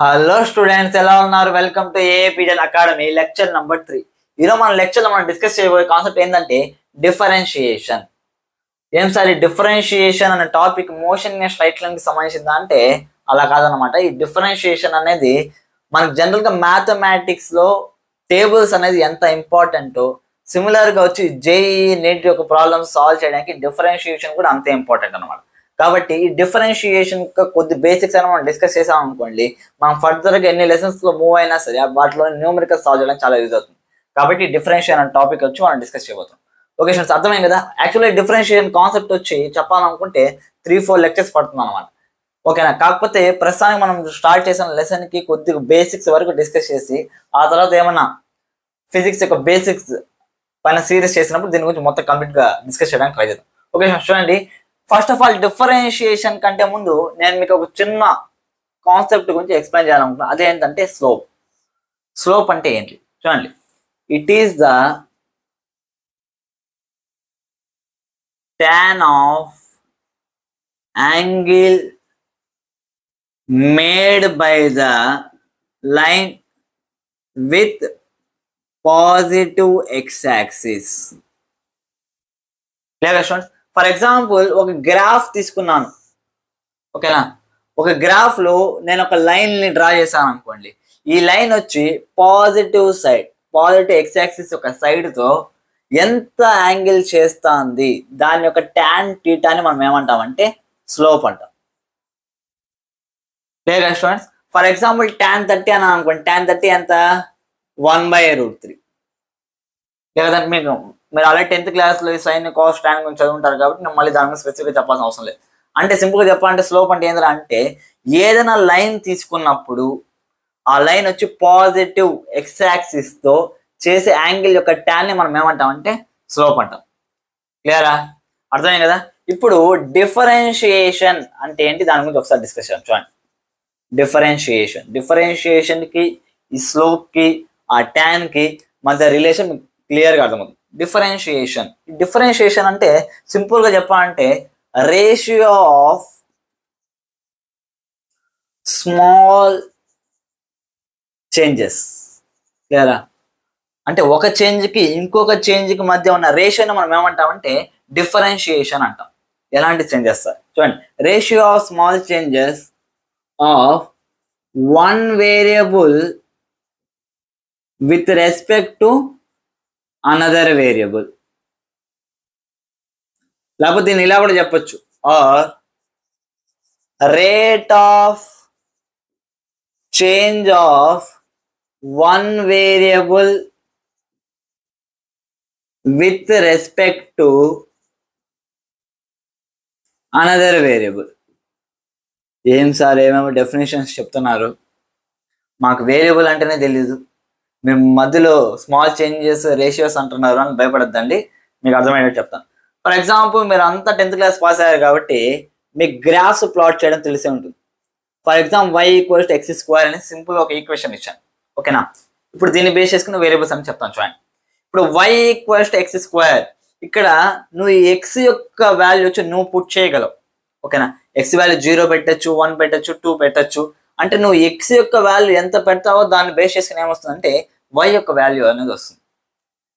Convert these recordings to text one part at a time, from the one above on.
Hello students, ఎలా ఉన్నారు? Welcome to ఏపీడియన్ అకాడమీ లెక్చర్ నెంబర్ 3. ఈరోజు మన లెక్చర్లో మనం డిస్కస్ చేయబోయే కాన్సెప్ట్ ఏంటంటే డిఫరెన్షియేషన్. ఏం సార్, ఈ డిఫరెన్షియేషన్ అనే టాపిక్ మోషన్ స్ట్రైట్ లైన్ కి సంబంధించిందా అంటే అలా కాదనమాట. ఈ డిఫరెన్షియేషన్ అనేది మనకు జనరల్ గా మ్యాథమెటిక్స్ లో టేబుల్స్ అనేది ఎంత ఇంపార్టెంటో, సిమిలర్ గా వచ్చి జేఈ నీట్ యొక్క ప్రాబ్లమ్స్ సాల్వ్ చేయడానికి డిఫరెన్షియేషన్ కూడా అంతే ఇంపార్టెంట్ అనమాట. కాబట్టి ఈ డిఫరెన్షియేషన్ కొద్ది బేసిక్స్ అని మనం డిస్కస్ చేసాం అనుకోండి, మనం ఫర్దర్ గా ఎన్ని లెసన్స్ లో మూవ్ అయినా సరే వాటిలో న్యూమరికల్ సాల్వ్ చేయడానికి చాలా యూజ్ అవుతుంది. కాబట్టి డిఫరెన్షియేషన్ అనే టాపిక్ వచ్చి మనం డిస్కస్ చేయబోతాం. ఓకే స్టూడెంట్స్, అర్థమైంది కదా? యాక్చువల్లీ డిఫరెన్షియేషన్ కాన్సెప్ట్ వచ్చి చెప్పాలనుకుంటే 3-4 లెక్చర్స్ పడుతుంది అనమాట. ఓకేనా? కాకపోతే ప్రస్తుతానికి మనం స్టార్ట్ చేసిన లెసన్ కి కొద్దిగా బేసిక్స్ వరకు డిస్కస్ చేసి ఆ తర్వాత ఏమన్నా ఫిజిక్స్ యొక్క బేసిక్స్ పైన సీరీస్ చేసినప్పుడు దీని గురించి మొత్తం కంప్లీట్ గా డిస్కస్ చేయడానికి ట్రై చేద్దాం. ఓకే చూడండి, ఫస్ట్ ఆఫ్ ఆల్ డిఫరెన్షియేషన్ కంటే ముందు నేను మీకు ఒక చిన్న కాన్సెప్ట్ గురించి ఎక్స్ప్లెయిన్ చేయాలనుకుంటున్నాను. అదేంటంటే స్లోప్. స్లోప్ అంటే ఏంటి చూడండి, it is the tan of angle made by the line with positive x-axis. లేదా స్టూడెంట్స్, ఫర్ ఎగ్జాంపుల్ ఒక గ్రాఫ్ తీసుకున్నాను. ఓకేనా? ఒక గ్రాఫ్ లో నేను ఒక లైన్ ని డ్రా చేశాను అనుకోండి. ఈ లైన్ వచ్చి positive side, positive X axis ఒక సైడ్ తో ఎంత యాంగిల్ చేస్తుంది, దాని యొక్క ట్యాన్ టీటా అని మనం ఏమంటామంటే స్లోప్ అంటాం. లేదా స్టూడెంట్స్, ఫర్ ఎగ్జాంపుల్ tan 30 అని అనుకోండి. tan 30 ఎంత? 1/√3. లేదా మీరు ఆల్రెడీ 10th క్లాస్ లో సైన్ కాస్ టాన్ గురించి చదువుంటారు కాబట్టి నేను మళ్ళీ దాని గురించి స్పెసిఫిక్ గా చెప్పాల్సిన అవసరం లేదు. అంటే సింపుల్ గా చెప్పాలంటే స్లోప్ అంటే ఏంటంటే అంటే ఏదైనా లైన్ తీసుకున్నప్పుడు ఆ లైన్ వచ్చి పాజిటివ్ ఎక్స్ యాక్సిస్ తో చేసే యాంగిల్ యొక్క ట్యాన్ ని మనం ఏమంటామంటే స్లోప్ అంటాం. క్లియరా? అర్థమైంది కదా? ఇప్పుడు డిఫరెన్షియేషన్ అంటే ఏంటి దాని గురించి ఒకసారి డిస్కస్ చేద్దాం. చూడండి, డిఫరెన్షియేషన్ కి ఈ స్లోప్ కి ఆ ట్యాన్ కి మధ్య రిలేషన్ క్లియర్ గా అర్థమవుతుంది. డిఫరెన్షియేషన్ అంటే సింపుల్ గా చెప్పాలంటే రేషియో ఆఫ్ స్మాల్ చేంజెస్. క్లియరా? అంటే ఒక చేంజ్ కి ఇంకొక చేంజ్ కి మధ్య ఉన్న రేషియోని మనం ఏమంటామంటే డిఫరెన్షియేషన్ అంటాం. ఎలాంటి చేంజెస్ సార్? చూడండి, ratio of small changes of one variable with respect to another variable. లేకపోతే దీన్ని ఇలా కూడా చెప్పొచ్చు, or rate of change of one variable with respect to another variable. ఏం సార్ ఏమేమో డెఫినేషన్స్ చెప్తున్నారు, మాకు వేరియబుల్ అంటేనే తెలీదు, మేము మధ్యలో స్మాల్ చేంజెస్ రేషియోస్ అంటున్నారు అని భయపడద్దండి. మీకు అర్థమయ్యేటట్టు చెప్తాను. ఫర్ ఎగ్జాంపుల్ మీరు అంతా 10th క్లాస్ పాస్ అయ్యారు కాబట్టి మీకు గ్రాఫ్స్ ప్లాట్ చేయడం తెలిసే ఉంటుంది. ఫర్ ఎగ్జాంపుల్ y=x² అని సింపుల్ ఒక ఈక్వేషన్ ఇచ్చాను. ఓకేనా? ఇప్పుడు దీన్ని బేస్ చేసుకుని వేరియబుల్స్ అని చెప్తాను. చూడండి, ఇప్పుడు y=x². ఇక్కడ నువ్వు ఈ ఎక్స్ యొక్క వాల్యూ వచ్చి నువ్వు పుట్ చేయగలవు. ఓకేనా? ఎక్స్ వాల్యూ 0 పెట్టచ్చు, 1 పెట్టచ్చు, 2 పెట్టచ్చు. అంటే నువ్వు ఎక్స్ యొక్క వాల్యూ ఎంత పెడతావో దాన్ని బేస్ చేసుకుని ఏమొస్తుంది అంటే y యొక్క వాల్యూ అనేది వస్తుంది.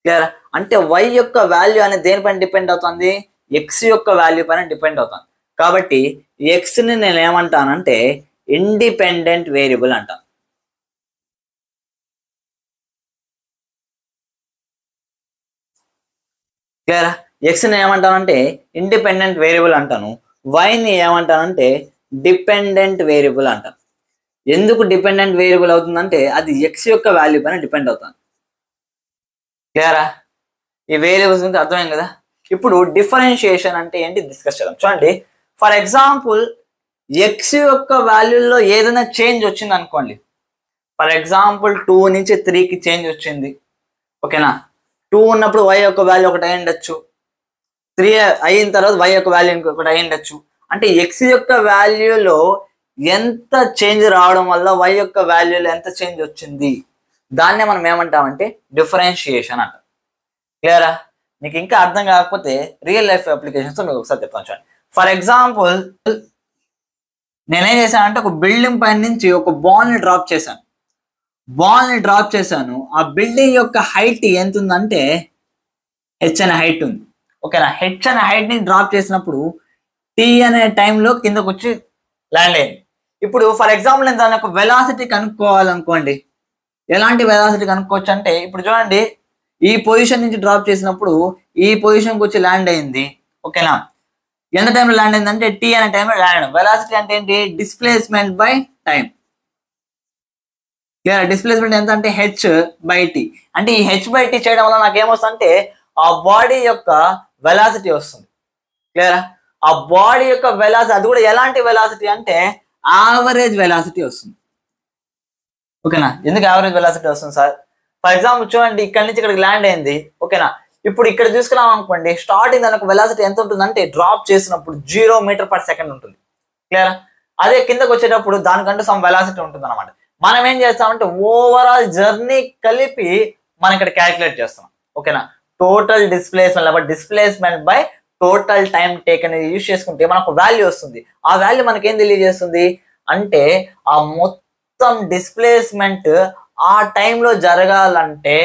క్లియర్? అంటే y యొక్క వాల్యూ అనేది దేనిపైన డిపెండ్ అవుతుంది? ఎక్స్ యొక్క వాల్యూ పైన డిపెండ్ అవుతుంది. కాబట్టి ఎక్స్ ని నేను ఏమంటానంటే ఇండిపెండెంట్ వేరియబుల్ అంటాను. క్లియరా? ఎక్స్ ని ఏమంటానంటే ఇండిపెండెంట్ వేరియబుల్ అంటాను. y ని ఏమంటానంటే డిపెండెంట్ వేరియబుల్ అంటాను. ఎందుకు డిపెండెంట్ వేరియబుల్ అవుతుందంటే అది ఎక్స్ యొక్క వాల్యూ పైన డిపెండ్ అవుతుంది. క్లియరా? ఈ వేరియబుల్స్ గురించి అర్థమైంది కదా? ఇప్పుడు డిఫరెన్షియేషన్ అంటే ఏంటి డిస్కస్ చేద్దాం. చూడండి, ఫర్ ఎగ్జాంపుల్ ఎక్స్ యొక్క వాల్యూలో ఏదైనా చేంజ్ వచ్చింది అనుకోండి. ఫర్ ఎగ్జాంపుల్ 2 నుంచి 3కి చేంజ్ వచ్చింది. ఓకేనా? 2 ఉన్నప్పుడు y యొక్క వాల్యూ ఒకటి అయి ఉండొచ్చు, 3 అయిన తర్వాత y యొక్క వాల్యూ ఇంకొకటి అయి ఉండొచ్చు. అంటే ఎక్స్ యొక్క వాల్యూలో ఎంత చేంజ్ రావడం వల్ల y యొక్క వాల్యూలో ఎంత చేంజ్ వచ్చింది దాన్నే మనం ఏమంటామంటే డిఫరెన్షియేషన్ అంటాం. క్లియరా? మీకు ఇంకా అర్థం కాకపోతే రియల్ లైఫ్ అప్లికేషన్స్ మీకు ఒకసారి చెప్తాను. చూడండి, ఫర్ ఎగ్జాంపుల్ నేనేం చేశానంటే ఒక బిల్డింగ్ పైన నుంచి ఒక బాల్ ని డ్రాప్ చేశాను. ఆ బిల్డింగ్ యొక్క హైట్ ఎంత ఉందంటే హెచ్ అనే హైట్ ఉంది. ఓకేనా, హెచ్ అనే హైట్ ని డ్రాప్ చేసినప్పుడు టీ అనే టైంలో కిందకు వచ్చి ల్యాండ్ అయింది. ఇప్పుడు ఫర్ ఎగ్జాంపుల్ నేను దాని యొక్క వెలాసిటీ కనుక్కోవాలనుకోండి. ఎలాంటి వెలాసిటీ కనుక్కోవచ్చు అంటే ఇప్పుడు చూడండి, ఈ పొజిషన్ నుంచి డ్రాప్ చేసినప్పుడు ఈ పొజిషన్కి వచ్చి ల్యాండ్ అయింది. ఓకేనా, ఎంత టైంలో ల్యాండ్ అయింది అంటే టీ అనే టైంలో ల్యాండ్ అయింది. వెలాసిటీ అంటే ఏంటి? Displacement by time. డిస్ప్లేస్మెంట్ ఎంత అంటే హెచ్ బై టీ. అంటే ఈ హెచ్ బై టీ చేయడం వల్ల నాకు ఏమొస్తుంది అంటే ఆ బాడీ యొక్క వెలాసిటీ వస్తుంది. క్లియరా? ఆ బాడీ యొక్క వెలాసిటీ, అది కూడా ఎలాంటి వెలాసిటీ అంటే యావరేజ్ వెలాసిటీ వస్తుంది. ఓకేనా, ఎందుకు యావరేజ్ వెలాసిటీ వస్తుంది సార్? ఫర్ ఎగ్జాంపుల్ చూడండి, ఇక్కడ నుంచి ఇక్కడికి ల్యాండ్ అయింది. ఓకేనా, ఇప్పుడు ఇక్కడ చూసుకున్నాం అనుకోండి, స్టార్టింగ్ దానికి వెలాసిటీ ఎంత ఉంటుంది అంటే డ్రాప్ చేసినప్పుడు 0 మీటర్/సెకండ్ ఉంటుంది. క్లియరా? అదే కిందకు వచ్చేటప్పుడు దానికంటూ సమ్ వెలాసిటీ ఉంటుంది అనమాట. మనం ఏం చేస్తామంటే ఓవరాల్ జర్నీ కలిపి మనం ఇక్కడ క్యాలిక్యులేట్ చేస్తాం. ఓకేనా, total displacement by total time take అనేది యూజ్ చేసుకుంటే మనకు వాల్యూ వస్తుంది. ఆ వాల్యూ మనకేం తెలియజేస్తుంది అంటే ఆ మొత్తం డిస్ప్లేస్మెంట్ ఆ టైంలో జరగాలంటే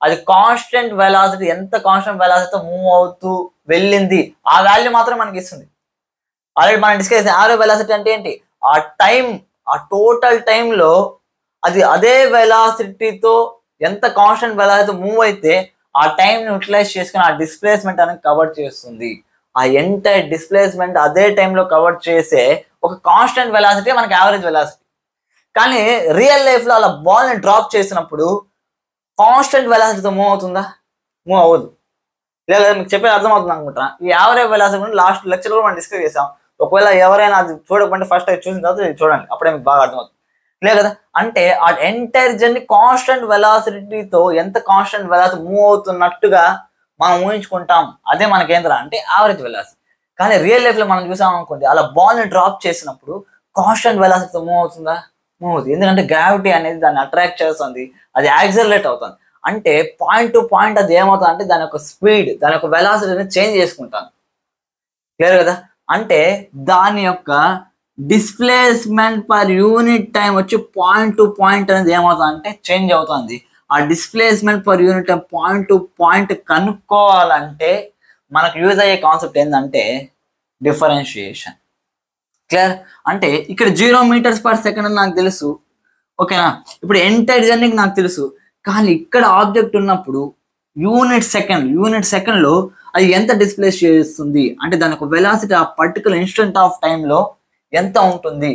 అది కాన్స్టెంట్ వెలాసిటీ, ఎంత కాన్స్టెంట్ వెలాసిటీతో మూవ్ అవుతూ వెళ్ళింది ఆ వాల్యూ మాత్రం మనకి ఇస్తుంది. ఆల్రెడీ మనం డిస్కస్ చేసాం యావరేజ్ వెలాసిటీ అంటే ఏంటి, ఆ టైం, ఆ టోటల్ టైంలో అది అదే వెలాసిటీతో ఎంత కాన్స్టెంట్ వెలాసిటీతో మూవ్ అయితే ఆ టైంని యూటిలైజ్ చేసుకుని ఆ డిస్ప్లేస్మెంట్ అనేది కవర్ చేస్తుంది. ఆ ఎంటైర్ డిస్ప్లేస్మెంట్ అదే టైంలో కవర్ చేసే ఒక కాన్స్టెంట్ వెలాసిటీ మనకి యావరేజ్ వెలాసిటీ. కానీ రియల్ లైఫ్లో అలా బాల్ని డ్రాప్ చేసినప్పుడు కాన్స్టెంట్ వెలాసిటీతో మూవ్ అవుతుందా? మూవ్ అవ్వదు. లేదా మీకు చెప్పేది అర్థమవుతుంది అనుకుంటా. ఈ యావరేజ్ వెలాసిటీ గురించి లాస్ట్ లెక్చర్లో మనం డిస్కస్ చేసాం. ఒకవేళ ఎవరైనా అది చూడకపోతే ఫస్ట్ అది చూసిన తర్వాత చూడండి, అప్పుడే మీకు బాగా అర్థమవుతుంది. లేదు కదా, అంటే ఆ ఎంటైర్ జర్నీ కాన్స్టెంట్ వెలాసిటీతో ఎంత కాన్స్టెంట్ వెలాసిటీ మూవ్ అవుతున్నట్టుగా మనం ఊహించుకుంటాం. అదే మనకేంద్రా అంటే యావరేజ్ వెలాసిటీ. కానీ రియల్ లైఫ్ లో మనం చూసాం అనుకోండి, అలా బాల్ ని డ్రాప్ చేసినప్పుడు కాన్స్టెంట్ వెలాసిటీతో మూవ్ అవుతుందా? మూవ్ అవుతుంది. ఎందుకంటే గ్రావిటీ అనేది దాన్ని అట్రాక్ట్ చేస్తుంది, అది యాక్సలరేట్ అవుతుంది. అంటే పాయింట్ టు పాయింట్ అది ఏమవుతుంది అంటే దాని యొక్క స్పీడ్, దాని యొక్క వెలాసిటీని చేంజ్ చేసుకుంటాను. క్లియర్ కదా? అంటే దాని యొక్క డిస్ప్లేస్మెంట్ పర్ యూనిట్ టైం వచ్చి పాయింట్ టు పాయింట్ అనేది ఏమవుతుంది అంటే చేంజ్ అవుతుంది. ఆ displacement per unit time point to point కనుక్కోవాలంటే మనకు యూజ్ అయ్యే కాన్సెప్ట్ ఏంటంటే డిఫరెన్షియేషన్. క్లియర్? అంటే ఇక్కడ 0 మీటర్స్/సెకండ్ అని నాకు తెలుసు. ఓకేనా, ఇప్పుడు ఎంటైర్ జర్నీకి నాకు తెలుసు. కానీ ఇక్కడ ఆబ్జెక్ట్ ఉన్నప్పుడు యూనిట్ సెకండ్లో అది ఎంత డిస్ప్లేస్ చేస్తుంది అంటే దాని ఒక వెలాసిటీ ఆ పర్టికులర్ ఇన్స్టెంట్ ఆఫ్ టైంలో ఎంత ఉంటుంది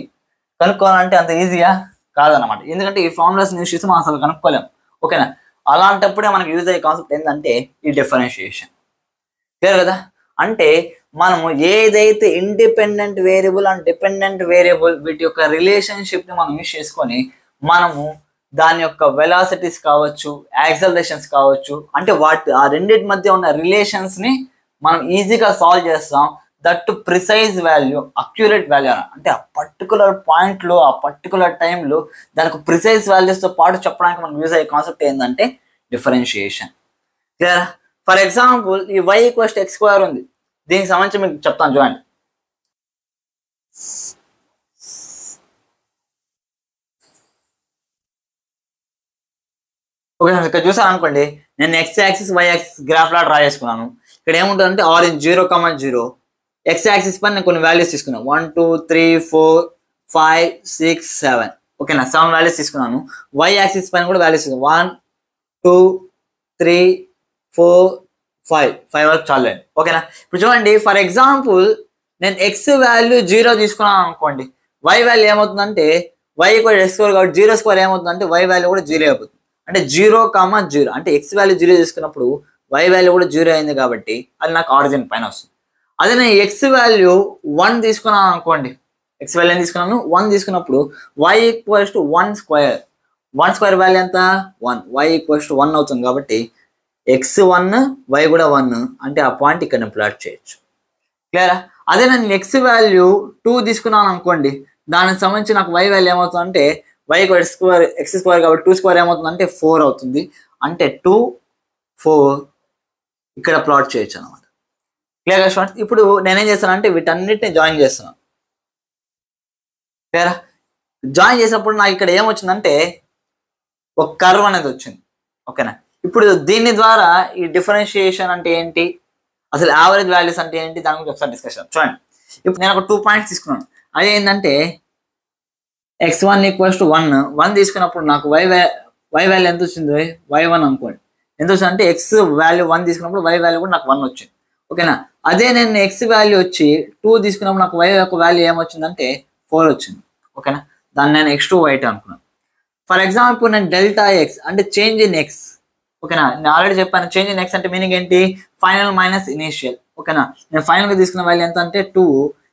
కనుక్కోవాలంటే అంత ఈజీగా కాదనమాట. ఎందుకంటే ఈ ఫార్ములాస్ యూజ్ చేసి మనం అసలు కనుక్కోలేము. ఓకేనా, అలాంటప్పుడే మనకు యూజ్ అయ్యే కాన్సెప్ట్ ఏంటంటే ఈ డిఫరెన్షియేషన్. క్లియర్ కదా? అంటే మనము ఏదైతే independent variable and dependent variable వీటి యొక్క రిలేషన్షిప్ ని మనం యూజ్ చేసుకొని మనము దాని యొక్క వెలాసిటీస్ కావచ్చు, యాక్సలరేషన్స్ కావచ్చు, అంటే ఆ రెండింటి మధ్య ఉన్న రిలేషన్స్ ని మనం ఈజీగా సాల్వ్ చేస్తాం. That precise value, accurate value అంటే ఆ పర్టికులర్ పాయింట్లో ఆ పర్టికులర్ టైంలో దానికి ప్రిసైజ్ వాల్యూస్తో పాటు చెప్పడానికి మనం యూజ్ అయ్యే కాన్సెప్ట్ ఏంటంటే డిఫరెన్షియేషన్. క్లియర్? ఫర్ ఎగ్జాంపుల్ ఈ y = x² ఉంది. దీనికి సంబంధించి మీకు చెప్తాను చూడండి. ఓకే, ఇక్కడ చూసాను అనుకోండి, నేను x axis y axis graph లా డ్రా చేసుకున్నాను. ఇక్కడ ఏముంటుందంటే ఆరెంజ్ 0,0. x యాక్సిస్ పైన నేను కొన్ని వాల్యూస్ తీసుకున్నాను. 1 2 3 4 5 6 7. ఓకేనా, 7 వాల్యూస్ తీసుకున్నాను. y యాక్సిస్ పైన కూడా వాల్యూస్ 1 2 3 4 5 వరకు చాలండి. ఓకేనా, ఇప్పుడు చూడండి, ఫర్ ఎగ్జాంపుల్ నేను x వాల్యూ 0 తీసుకున్నాను అనుకోండి, y వాల్యూ ఏమవుతుందంటే y = x² కాబట్టి 0² ఏమవుతుందంటే y వాల్యూ కూడా 0 అయిపోతుంది. అంటే 0,0 అంటే x వాల్యూ 0 తీసుకున్నప్పుడు y వాల్యూ కూడా 0 అయింది కాబట్టి అది నాకు ఆరిజిన్ పైన వస్తుంది. అదే నేను x వాల్యూ 1 తీసుకున్నాను అనుకోండి, x వాల్యూ తీసుకున్నాను 1 తీసుకున్నప్పుడు y = 1² వాల్యూ ఎంత 1, y = 1 అవుతుంది. కాబట్టి x1 y కూడా 1 అంటే ఆ పాయింట్ ఇక్కడ ప్లాట్ చేయొచ్చు. క్లియరా? అదే నేను x వాల్యూ 2 తీసుకున్నాను అనుకోండి, దానికి సంబంధించి నాకు y వాల్యూ ఏమవుతుందంటే y = x² కాబట్టి 2² ఏమవుతుందంటే 4 అవుతుంది. అంటే 2 4 ఇక్కడ ప్లాట్ చేయొచ్చు అనమాట. క్లియర్గా స్టూడెంట్స్? ఇప్పుడు నేనేం చేస్తాను అంటే వీటన్నిటిని జాయిన్ చేస్తున్నాను. క్లియరా? జాయిన్ చేసినప్పుడు నాకు ఇక్కడ ఏమొచ్చిందంటే ఒక కర్వ్ అనేది వచ్చింది. ఓకేనా? ఇప్పుడు దీని ద్వారా ఈ డిఫరెన్షియేషన్ అంటే ఏంటి, అసలు యావరేజ్ వాల్యూస్ అంటే ఏంటి, దాని గురించి ఒకసారి డిస్కషన్ చూడండి. ఇప్పుడు నేను ఒక 2 పాయింట్స్ తీసుకున్నాను. అది ఏంటంటే x1 = 1 తీసుకున్నప్పుడు నాకు y వాల్యూ ఎంత వచ్చింది, y1 అనుకోండి. ఎంత వచ్చింది అంటే x వాల్యూ 1 తీసుకున్నప్పుడు y వాల్యూ కూడా నాకు 1 వచ్చింది. ఓకేనా? అదే నేను x వాల్యూ వచ్చి 2 తీసుకున్నప్పుడు నాకు y యొక్క వాల్యూ ఏమొచ్చిందంటే 4 వచ్చింది. ఓకేనా? దాన్ని నేను x2 y2 అనుకున్నాను. ఫర్ ఎగ్జాంపుల్ నేను డెల్టా ఎక్స్ అంటే చేంజ్ ఇన్ ఎక్స్. ఓకేనా? నేను ఆల్రెడీ చెప్పాను చేంజ్ ఇన్ ఎక్స్ అంటే మీనింగ్ ఏంటి, ఫైనల్ మైనస్ ఇనీషియల్. ఓకేనా? నేను ఫైనల్గా తీసుకున్న వాల్యూ ఎంత అంటే 2,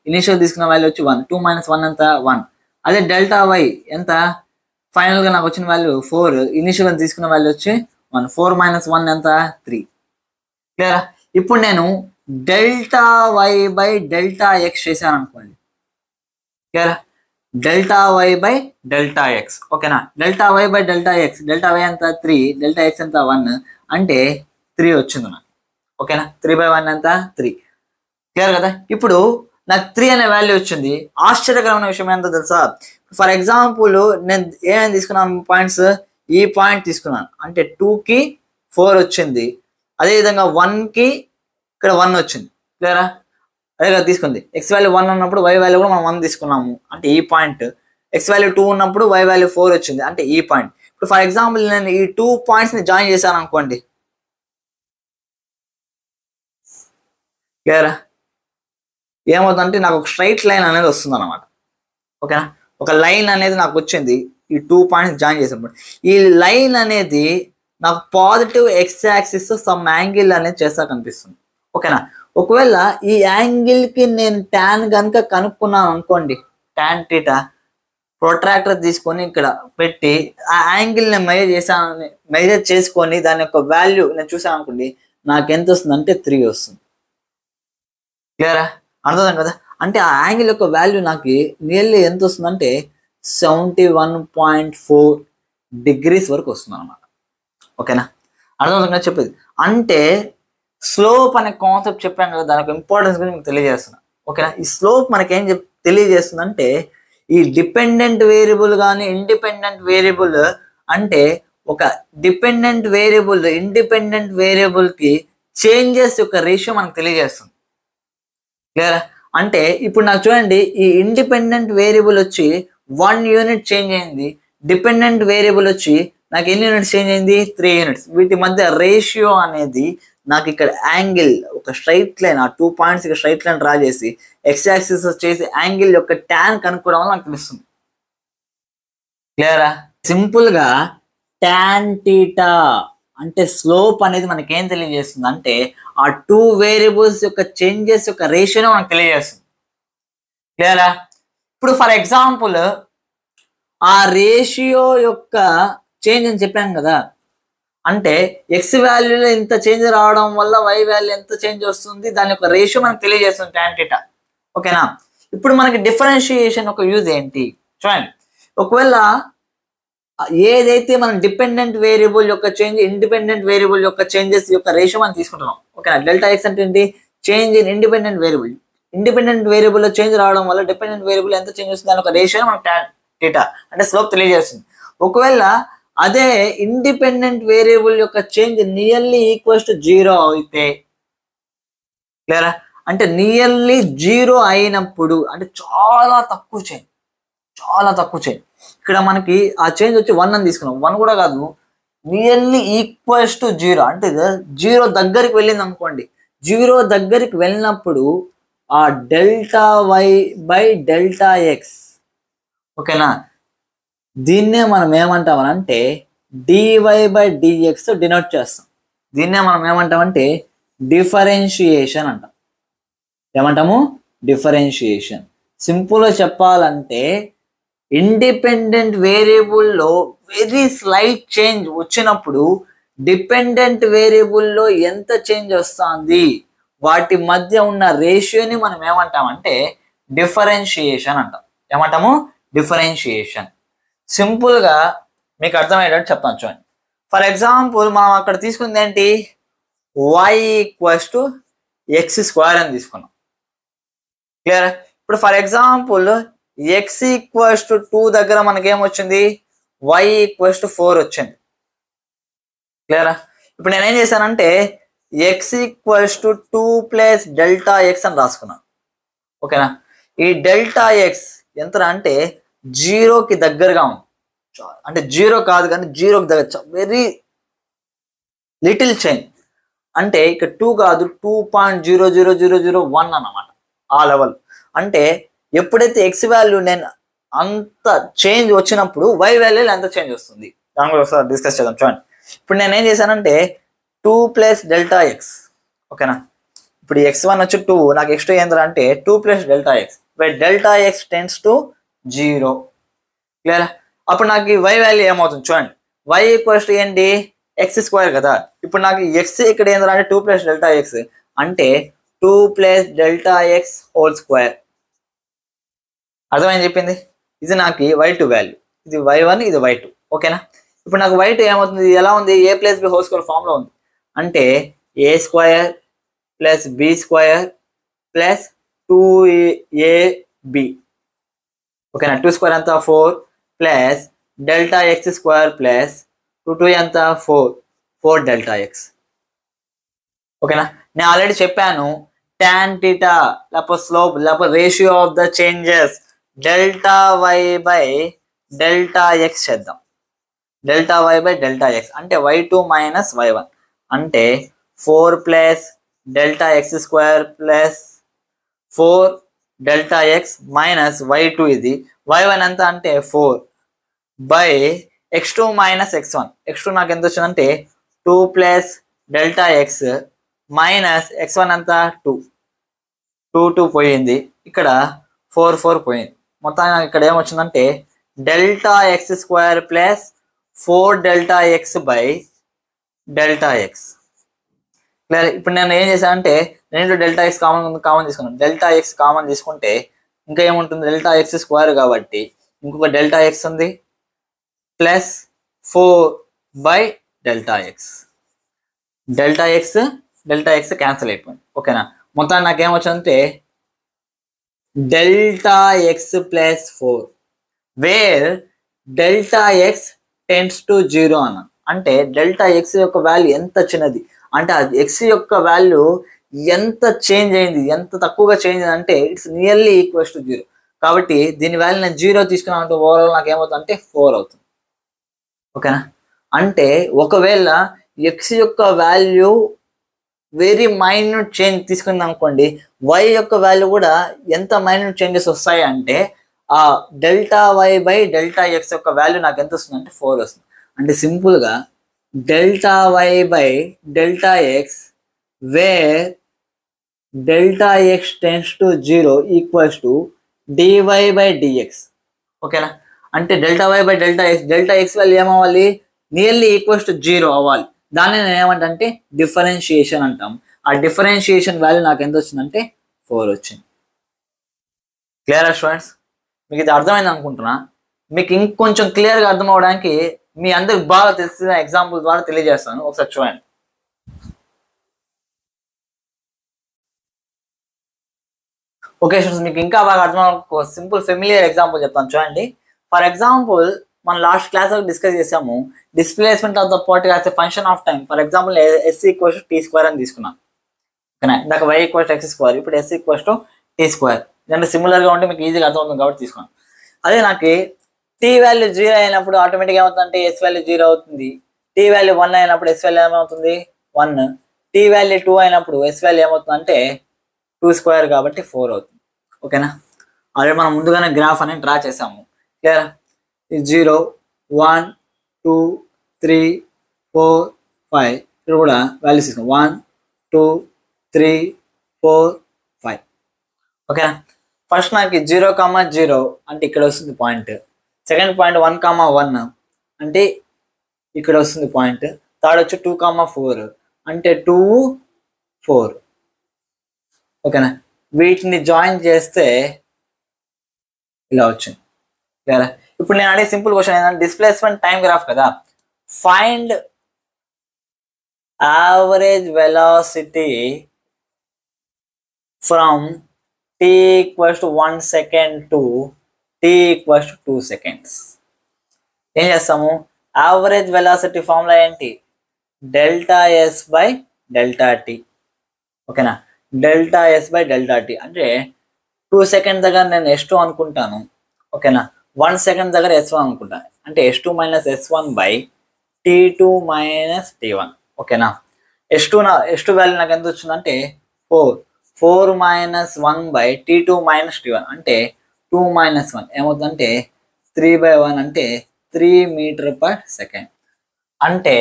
ఇనీషియల్ తీసుకున్న వాల్యూ వచ్చి 1. 2 - 1 ఎంత 1. అదే డెల్టా వై ఎంత, ఫైనల్గా నాకు వచ్చిన వాల్యూ 4, ఇనీషియల్గా తీసుకున్న వాల్యూ వచ్చి 1. 4 - 1 ఎంత 3. క్లియరా? ఇప్పుడు నేను delta y by delta x చేశాను అనుకోండి. క్లియరా? Delta y by delta x. ఓకేనా? Delta y by delta x, delta y ఎంత 3, డెల్టా ఎక్స్ ఎంత 1 అంటే 3 వచ్చింది నాకు. ఓకేనా? 3/1 ఎంత 3. క్లియర్ కదా? ఇప్పుడు నాకు 3 అనే వాల్యూ వచ్చింది. ఆశ్చర్యకరమైన విషయం ఏంటో తెలుసా, ఫర్ ఎగ్జాంపుల్ నేను ఏమేమి తీసుకున్నాను పాయింట్స్, ఈ పాయింట్ తీసుకున్నాను అంటే 2కి 4 వచ్చింది. అదేవిధంగా 1కి ఇక్కడ 1 వచ్చింది. క్లియరా? అదే కదా తీసుకుంది. ఎక్స్ వాల్యూ 1 ఉన్నప్పుడు వై వాల్యూ కూడా మనం 1 తీసుకున్నాము అంటే ఈ పాయింట్. ఎక్స్ వాల్యూ 2 ఉన్నప్పుడు వై వాల్యూ 4 వచ్చింది అంటే ఈ పాయింట్. ఇప్పుడు ఫర్ ఎగ్జాంపుల్ నేను ఈ 2 పాయింట్స్ని జాయిన్ చేశాను అనుకోండి. క్లియరా? ఏమవుతుందంటే నాకు ఒక స్ట్రైట్ లైన్ అనేది వస్తుంది అనమాట. ఓకేనా? ఒక లైన్ అనేది నాకు వచ్చింది ఈ 2 పాయింట్స్ జాయిన్ చేసినప్పుడు. ఈ లైన్ అనేది నాకు positive X axis some angle అనేది చేస్తా కనిపిస్తుంది. ఓకేనా? ఒకవేళ ఈ యాంగిల్కి నేను ట్యాన్ కనుక కనుక్కున్నాను అనుకోండి, ట్యాన్ టీటా, ప్రొట్రాక్టర్ తీసుకొని ఇక్కడ పెట్టి ఆ యాంగిల్ని మెజర్ చేసుకొని దాని యొక్క వాల్యూ నేను చూసాను అనుకోండి, నాకు ఎంత వస్తుంది అంటే 3 వస్తుంది. క్లియరా? అర్థం కదా? అంటే ఆ యాంగిల్ యొక్క వాల్యూ నాకు నియర్లీ ఎంత వస్తుందంటే 71.4 డిగ్రీస్ వరకు వస్తుంది అనమాట. ఓకేనా? అర్థమవుతుందా చెప్పేది? అంటే స్లోప్ అనే కాన్సెప్ట్ చెప్పాను కదా, దాని యొక్క ఇంపార్టెన్స్ గురించి మీకు తెలియజేస్తున్నా. ఓకేనా? ఈ స్లోప్ మనకేం తెలియజేస్తుందంటే ఈ డిపెండెంట్ వేరియబుల్ కానీ ఇండిపెండెంట్ వేరియబుల్ అంటే ఒక డిపెండెంట్ వేరియబుల్ ఇండిపెండెంట్ వేరియబుల్కి చేంజెస్ యొక్క రేషియో మనకు తెలియజేస్తుంది. క్లియరా? అంటే ఇప్పుడు నాకు చూడండి, ఈ ఇండిపెండెంట్ వేరియబుల్ వచ్చి 1 యూనిట్ చేంజ్ అయింది, డిపెండెంట్ వేరియబుల్ వచ్చి నాకు ఎన్ని యూనిట్స్ చేంజ్ అయింది 3 యూనిట్స్. వీటి మధ్య రేషియో అనేది నాకు ఇక్కడ యాంగిల్ ఒక స్ట్రైట్ లైన్, ఆ 2 పాయింట్స్ ఇక్కడ స్ట్రైట్ లైన్ డ్రా చేసి ఎక్స్ యాక్సిస్ చేసి యాంగిల్ యొక్క ట్యాన్ కనుక్కోవడం వల్ల నాకు తెలుస్తుంది. క్లియరా? సింపుల్గా ట్యాన్ టీటా అంటే స్లోప్ అనేది మనకి ఏం తెలియజేస్తుంది అంటే ఆ 2 వేరియబుల్స్ యొక్క చేంజెస్ యొక్క రేషియోనే మనకు తెలియజేస్తుంది. క్లియరా? ఇప్పుడు ఫర్ ఎగ్జాంపుల్ ఆ రేషియో యొక్క చేంజ్ అని చెప్పాను కదా, అంటే ఎక్స్ వాల్యూలో ఇంత చేంజ్ రావడం వల్ల వై వాల్యూ ఎంత చేంజ్ వస్తుంది, దాని యొక్క రేషియో మనకు తెలియజేస్తుంది ట్యాన్ టీటా. ఓకేనా? ఇప్పుడు మనకి డిఫరెన్షియేషన్ ఒక యూజ్ ఏంటి చూడండి. ఒకవేళ ఏదైతే మనం డిపెండెంట్ వేరియబుల్ యొక్క చేంజ్ ఇండిపెండెంట్ వేరియబుల్ యొక్క చేంజెస్ యొక్క రేషియో మనం తీసుకుంటున్నాం. ఓకేనా? డెల్టా ఎక్స్ అంటే ఏంటి, change in independent variable. Independent variable లో చేంజ్ రావడం వల్ల డిపెండెంట్ వేరియబుల్ ఎంత చేంజ్ వస్తుంది దాని ఒక రేషియో మనకు ట్యాన్ టీటా అంటే స్లోప్ తెలియజేస్తుంది. ఒకవేళ అదే ఇండిపెండెంట్ వేరియబుల్ యొక్క చేంజ్ నియర్లీ ఈక్వల్స్ టు 0 అయితే, క్లియరా? అంటే నియర్లీ 0 అయినప్పుడు అంటే చాలా తక్కువ చేంజ్, చాలా తక్కువ చేంజ్. ఇక్కడ మనకి ఆ చేంజ్ వచ్చి 1 అని తీసుకున్నాం, 1 కూడా కాదు, నియర్లీ ఈక్వల్స్ టు 0 అంటే 0 దగ్గరికి వెళ్ళింది అనుకోండి. 0 దగ్గరికి వెళ్ళినప్పుడు ఆ delta y by delta x, ఓకేనా, దీన్నే మనం ఏమంటామనంటే డివై బై డిఎక్స్ డినోట్ చేస్తాం. దీన్నే మనం ఏమంటామంటే డిఫరెన్షియేషన్ అంటాం. ఏమంటాము? డిఫరెన్షియేషన్. సింపుల్గా చెప్పాలంటే ఇండిపెండెంట్ వేరియబుల్లో వెరీ స్లైట్ చేంజ్ వచ్చినప్పుడు డిపెండెంట్ వేరియబుల్లో ఎంత చేంజ్ వస్తుంది వాటి మధ్య ఉన్న రేషియోని మనం ఏమంటామంటే డిఫరెన్షియేషన్ అంటాం. ఏమంటాము? డిఫరెన్షియేషన్. సింపుల్గా మీకు అర్థమయ్యేటట్టు చెప్తాను చూడండి. ఫర్ ఎగ్జాంపుల్ మనం అక్కడ తీసుకుంది ఏంటి, y = x² అని తీసుకున్నాం. క్లియర్? ఇప్పుడు for example X equals to 2 దగ్గర మనకేమొచ్చింది, వై ఈక్వల్స్ టు 4 వచ్చింది. క్లియరా? ఇప్పుడు నేనేం చేశానంటే X equals to 2 plus delta X అని రాసుకున్నాను. ఓకేనా? ఈ డెల్టా ఎక్స్ ఎంత అంటే 0కి దగ్గరగా ఉంది. అంటే 0 కాదు కానీ 0కి దగ్గర, వెరీ లిటిల్ చేంజ్. అంటే ఇక్కడ 2 కాదు, 2.00001 అన్నమాట ఆ లెవెల్. అంటే ఎప్పుడైతే ఎక్స్ వాల్యూ నేను అంత చేంజ్ వచ్చినప్పుడు వై వాల్యూ ఎంత చేంజ్ వస్తుంది దాని గురించి ఒకసారి డిస్కస్ చేద్దాం. చూడండి, ఇప్పుడు నేను ఏం చేశానంటే 2 ప్లస్ డెల్టా ఎక్స్. ఓకేనా? ఇప్పుడు x1 వచ్చి 2, నాకు x2 ఏంద్రా అంటే 2 plus delta x, y delta x tends to 0. Clear? అప్పుడు నాకు ఈ y వాల్యూ ఏమవుతుంది చూడండి, y ఈక్వల్స్ టు ఏంటి, ఎక్స్ స్క్వేర్ కదా. ఇప్పుడు నాకు ఎక్స్ ఇక్కడ ఏంద్రా అంటే 2 ప్లస్ డెల్టా ఎక్స్ అంటే 2 plus delta X whole square. అర్థమైంది చెప్పింది? ఇది నాకు y2 వాల్యూ, ఇది y1, ఇది y2. ఓకేనా? ఇప్పుడు నాకు y2 ఏమవుతుంది, ఎలా ఉంది, a plus b whole square ఫామ్లో ఉంది. అంటే a square plus b square plus 2ab. ఓకేనా? 2 స్క్వేర్ అంతా 4 plus delta x square plus 2 అంతా 4 డెల్టా ఎక్స్. ఓకేనా? నేను ఆల్రెడీ చెప్పాను tan theta లేకపోతే స్లోప్ లేకపోతే ratio of the changes delta y by delta x చేద్దాం. Delta y by delta x అంటే y2 మైనస్ y1 అంటే 4 plus delta x square plus 4 delta x minus y2, ఇది y1 ఎంత అంటే 4 by x2 minus x1. x2 నాకు ఎంత వచ్చిందంటే 2 plus delta x minus x1 అంతా 2 పోయింది, ఇక్కడ 4 పోయింది. మొత్తానికి ఇక్కడ ఏమొచ్చిందంటే delta x square plus 4 delta x by delta x. Clear? ఇప్పుడు నేను ఏం చేశాను అంటే రెండు డెల్టా ఎక్స్ కామన్ తీసుకున్నాను. డెల్టా ఎక్స్ కామన్ తీసుకుంటే ఇంకా ఏముంటుంది, డెల్టా ఎక్స్ స్క్వేర్ కాబట్టి ఇంకొక డెల్టా ఎక్స్ ఉంది plus 4 by delta x. Delta x cancel అయిపోయింది. ఓకేనా? మొత్తాన్ని నాకేమొచ్చిందంటే delta x plus 4 where delta x tends to 0 అన్న. అంటే డెల్టా ఎక్స్ యొక్క వాల్యూ ఎంత చిన్నది అంటే అది ఎక్స్ యొక్క వాల్యూ ఎంత చేంజ్ అయింది, ఎంత తక్కువగా చేంజ్ అయింది అంటే ఇట్స్ నియర్లీ ఈక్వల్స్ టు 0. కాబట్టి దీని వాల్యూ నేను 0 తీసుకున్నాను అంటే ఓవరాల్ నాకు ఏమవుతుంది అంటే 4 అవుతుంది. ఓకేనా? అంటే ఒకవేళ ఎక్స్ యొక్క వాల్యూ వెరీ మైన్యూట్ చేంజ్ తీసుకుంది అనుకోండి, వై యొక్క వాల్యూ కూడా ఎంత మైన్యూట్ చేంజెస్ వస్తాయి అంటే ఆ delta y by delta x యొక్క వాల్యూ నాకు ఎంత వస్తుంది అంటే 4 వస్తుంది. అంటే సింపుల్గా delta y by delta x where delta x tends to 0 equals to dy by dx. ఓకేనా? అంటే delta y by delta x value ఏమవ్వాలి, నియర్లీ ఈక్వల్స్ టు 0 అవ్వాలి. దాన్ని నేను ఏమంటే డిఫరెన్షియేషన్ అంటాం. ఆ డిఫరెన్షియేషన్ వాల్యూ నాకు ఎంత వచ్చిందంటే 4 వచ్చింది. Clear students? మీకు ఇది అర్థమైంది అనుకుంటున్నా. మీకు ఇంకొంచెం క్లియర్గా అర్థం అవడానికి మీ అందరికి బాగా తెలిసిన ఎగ్జాంపుల్ ద్వారా తెలియజేస్తాను, ఒకసారి చూడండి. ఓకే స్టూడెంట్స్, మీకు ఇంకా బాగా అర్థం ఒక సింపుల్ ఫెమిలియర్ ఎగ్జాంపుల్ చెప్తాను చూడండి. ఫర్ ఎగ్జాంపుల్ మనం లాస్ట్ క్లాస్ డిస్కస్ చేసాము displacement of the particle as a function of time. For example s equals t square అని తీసుకున్నాం. ఓకేనా? ఇందాక వై ఈక్వల్స్ ఎక్స్ స్క్వేర్, ఇప్పుడు s equals to t square. ఇదంటే సిమిలర్గా ఉంటే మీకు ఈజీగా అర్థమవుతుంది కాబట్టి తీసుకున్నాం. అదే నాకు టీ వాల్యూ 0 అయినప్పుడు ఆటోమేటిక్గా ఏమవుతుందంటే ఎస్ వాల్యూ 0 అవుతుంది. టీ వాల్యూ 1 అయినప్పుడు ఎస్ వాల్యూ ఏమవుతుంది 1. టీ వాల్యూ 2 అయినప్పుడు ఎస్ వాల్యూ ఏమవుతుందంటే 2 స్క్వేర్ కాబట్టి 4 అవుతుంది. ఓకేనా? ఆల్రెడీ మనం ముందుగానే గ్రాఫ్ అనేది డ్రా చేసాము. క్లియర్? 0 1 2 3 4 5 ఇక్కడ కూడా వాల్యూస్ తీసుకున్నాం 1 2 3 4 5. ఓకేనా? ఫస్ట్ నాకు 0,0 అంటే ఇక్కడ వస్తుంది పాయింట్. సెకండ్ పాయింట్ 1,1 అంటే ఇక్కడ వస్తుంది పాయింట్. థర్డ్ వచ్చి 2,4 అంటే 2 4. ఓకేనా? వీటిని జాయిన్ చేస్తే ఇలా వచ్చింది. క్లియర్? ఇప్పుడు నేను అడిగే సింపుల్ క్వశ్చన్ ఏంటంటే డిస్ప్లేస్మెంట్ టైం గ్రాఫ్ కదా, find average velocity from t equals to 1 second to t equals to 2 seconds. ఏం చేస్తాము, యావరేజ్ వెలాసిటీ ఫార్ములా ఏంటి, delta s by delta t. ఓకేనా, delta s by delta t అంటే 2 seconds దగ్గర నేను S2 అనుకుంటాను. ఓకేనా, 1 second దగ్గర S1 అనుకుంటాను. అంటే S2 minus S1 by T2 minus T1. ఓకేనా, S2 వాల్యూ నాకు ఎంత వచ్చిందంటే 4 minus 1 by T2 minus T1 అంటే 2 మైనస్ 1 ఏమవుతుందంటే 3/1 అంటే 3 మీటర్ పర్ సెకండ్. అంటే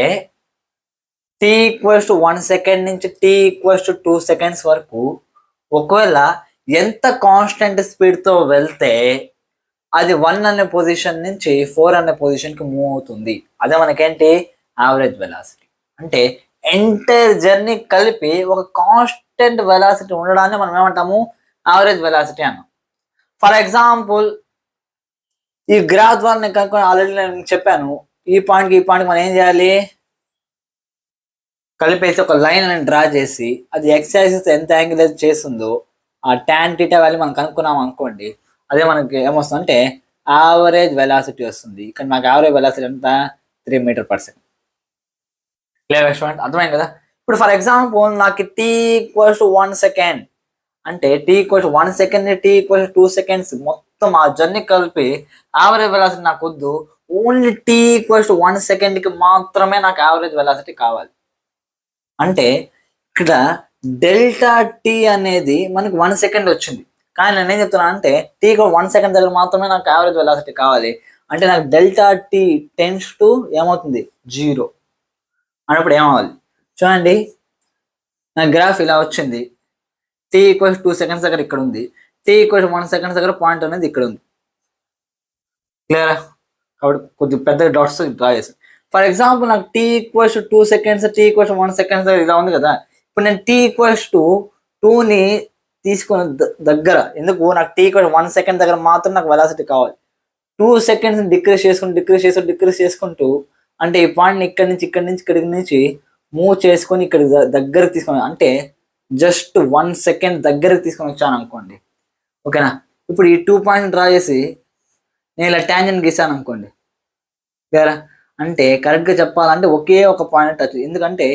t ఈక్వల్స్ టు 1 second నుంచి t ఈక్వల్స్ టు 2 seconds వరకు ఒకవేళ ఎంత కాన్స్టెంట్ స్పీడ్తో వెళ్తే అది 1 అనే పొజిషన్ నుంచి 4 అనే పొజిషన్కి మూవ్ అవుతుంది. అదే మనకేంటి యావరేజ్ వెలాసిటీ. అంటే ఎంటైర్ జర్నీ కలిపి ఒక కాన్స్టెంట్ వెలాసిటీ ఉండడాన్ని మనం ఏమంటాము, యావరేజ్ వెలాసిటీ అన్నాం. ఫర్ ఎగ్జాంపుల్ ఈ గ్రాఫ్ ద్వారా నేను కనుక్కొని ఆల్రెడీ నేను చెప్పాను, ఈ పాయింట్కి మనం ఏం చేయాలి, కలిపేసి ఒక లైన్ అని డ్రా చేసి అది ఎక్స్ యాక్సిస్ ఎంత యాంగిల్ అయితే చేస్తుందో ఆ tan θ వాల్యూ మనం కనుక్కున్నాం అనుకోండి, అదే మనకి ఏమొస్తుంది అంటే యావరేజ్ వెలాసిటీ వస్తుంది. ఇక్కడ నాకు యావరేజ్ వెలాసిటీ ఎంత 3 metre per second. Clear student, అర్థమైంది కదా. ఇప్పుడు ఫర్ ఎగ్జాంపుల్ నాకు t ఈక్వల్స్ టు 1 second అంటే t equals to 1 second t equals to 2 seconds మొత్తం ఆ జర్నీ కలిపి యావరేజ్ వెలాసిటీ నాకు వద్దు, only t equals to 1 second మాత్రమే నాకు యావరేజ్ వెలాసిటీ కావాలి. అంటే ఇక్కడ డెల్టా టీ అనేది మనకి 1 second వచ్చింది, కానీ నేను ఏం చెప్తున్నా అంటే t కూడా 1 second దగ్గర మాత్రమే నాకు యావరేజ్ వెలాసిటీ కావాలి. అంటే నాకు డెల్టా టీ టెన్స్ టు ఏమవుతుంది 0 అన్నప్పుడు ఏమవ్వాలి చూడండి, నా గ్రాఫ్ ఇలా వచ్చింది. t ఈక్వల్స్ 2 seconds దగ్గర ఇక్కడ ఉంది, t ఈక్వల్స్ 1 seconds దగ్గర పాయింట్ అనేది ఇక్కడ ఉంది. క్లియరా, కాబట్టి కొద్దిగా పెద్ద డాట్స్ డ్రా చేస్తాను. ఫర్ ఎగ్జాంపుల్ నాకు t equals 2 seconds t equals 1 seconds ఇలా ఉంది కదా. ఇప్పుడు నేను t ఈక్వల్స్ 2ని తీసుకుని దగ్గర, ఎందుకు నాకు t ఈక్వల్స్ 1 second దగ్గర మాత్రం నాకు వెలాసిటీ కావాలి. 2 seconds డిక్రీస్ చేసుకుంటూ అంటే ఈ పాయింట్ని ఇక్కడి నుంచి ఇక్కడి నుంచి మూవ్ చేసుకొని ఇక్కడ దగ్గరకు తీసుకొని, అంటే జస్ట్ 1 second దగ్గరకు తీసుకొని వచ్చాను అనుకోండి. ఓకేనా, ఇప్పుడు ఈ 2 points డ్రా చేసి నేను ఇలా ట్యాంజెంట్ గీసాను అనుకోండి. క్లియరా, అంటే కరెక్ట్గా చెప్పాలంటే ఒకే ఒక పాయింట్ టచ్. ఎందుకంటే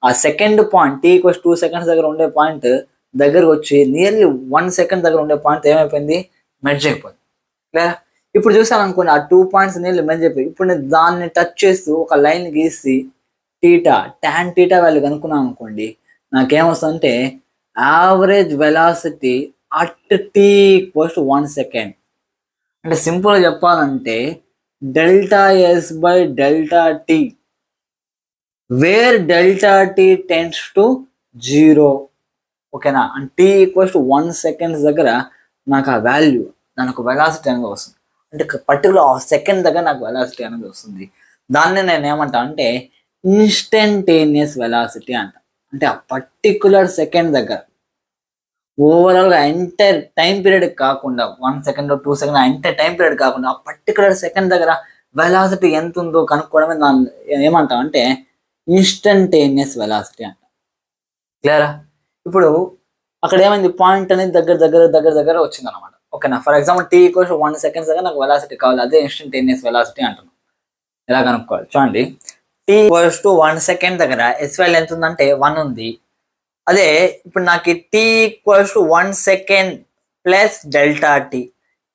ఆ second point t equals 2 seconds దగ్గర ఉండే పాయింట్ దగ్గరకు వచ్చి నియర్లీ 1 second దగ్గర ఉండే పాయింట్ ఏమైపోయింది, మెర్జ్ అయిపోయింది. లేదా ఇప్పుడు చూసాను అనుకోండి, ఆ 2 points నియర్లీ మెర్జ్ అయిపోయి ఇప్పుడు నేను దాన్ని టచ్ చేస్తూ ఒక లైన్ గీసి tan θ వాల్యూ కనుక్కున్నాను అనుకోండి, నాకేమొస్తుందంటే average velocity at t equals 1 second. అంటే సింపుల్గా చెప్పాలంటే delta s by delta t where delta t tends to 0. ఓకేనా, and t equals to 1 seconds దగ్గర నాకు ఆ వాల్యూ నాకు వెలాసిటీ అనేది వస్తుంది. అంటే పర్టికులర్ ఆ సెకండ్ దగ్గర నాకు వెలాసిటీ అనేది వస్తుంది. దాన్ని నేను ఏమంటా అంటే ఇన్స్టంటేనియస్ వెలాసిటీ అంట. అంటే ఆ పర్టికులర్ సెకండ్ దగ్గర ఓవరాల్గా ఎంటైర్ టైం పీరియడ్ కాకుండా 1 second 2 seconds entire time period కాకుండా ఆ పర్టికులర్ సెకండ్ దగ్గర వెలాసిటీ ఎంత ఉందో కనుక్కోవడమే దాన్ని ఏమంటాం అంటే ఇన్స్టంటేనియస్ వెలాసిటీ అంట. క్లియరా, ఇప్పుడు అక్కడ ఏమైంది, పాయింట్ అనేది దగ్గర వచ్చింది అనమాట. ఓకేనా, for example t equals 1 seconds దగ్గర నాకు వెలాసిటీ కావాలి, అదే ఇన్స్టంటేనియస్ వెలాసిటీ అంటున్నాం. ఎలా కనుక్కోవాలి చూడండి, t ఈక్వల్స్ టు 1 second దగ్గర s వాల్యూ ఎంత ఉందంటే 1 ఉంది. అదే ఇప్పుడు నాకు t equals to 1 second plus delta tea.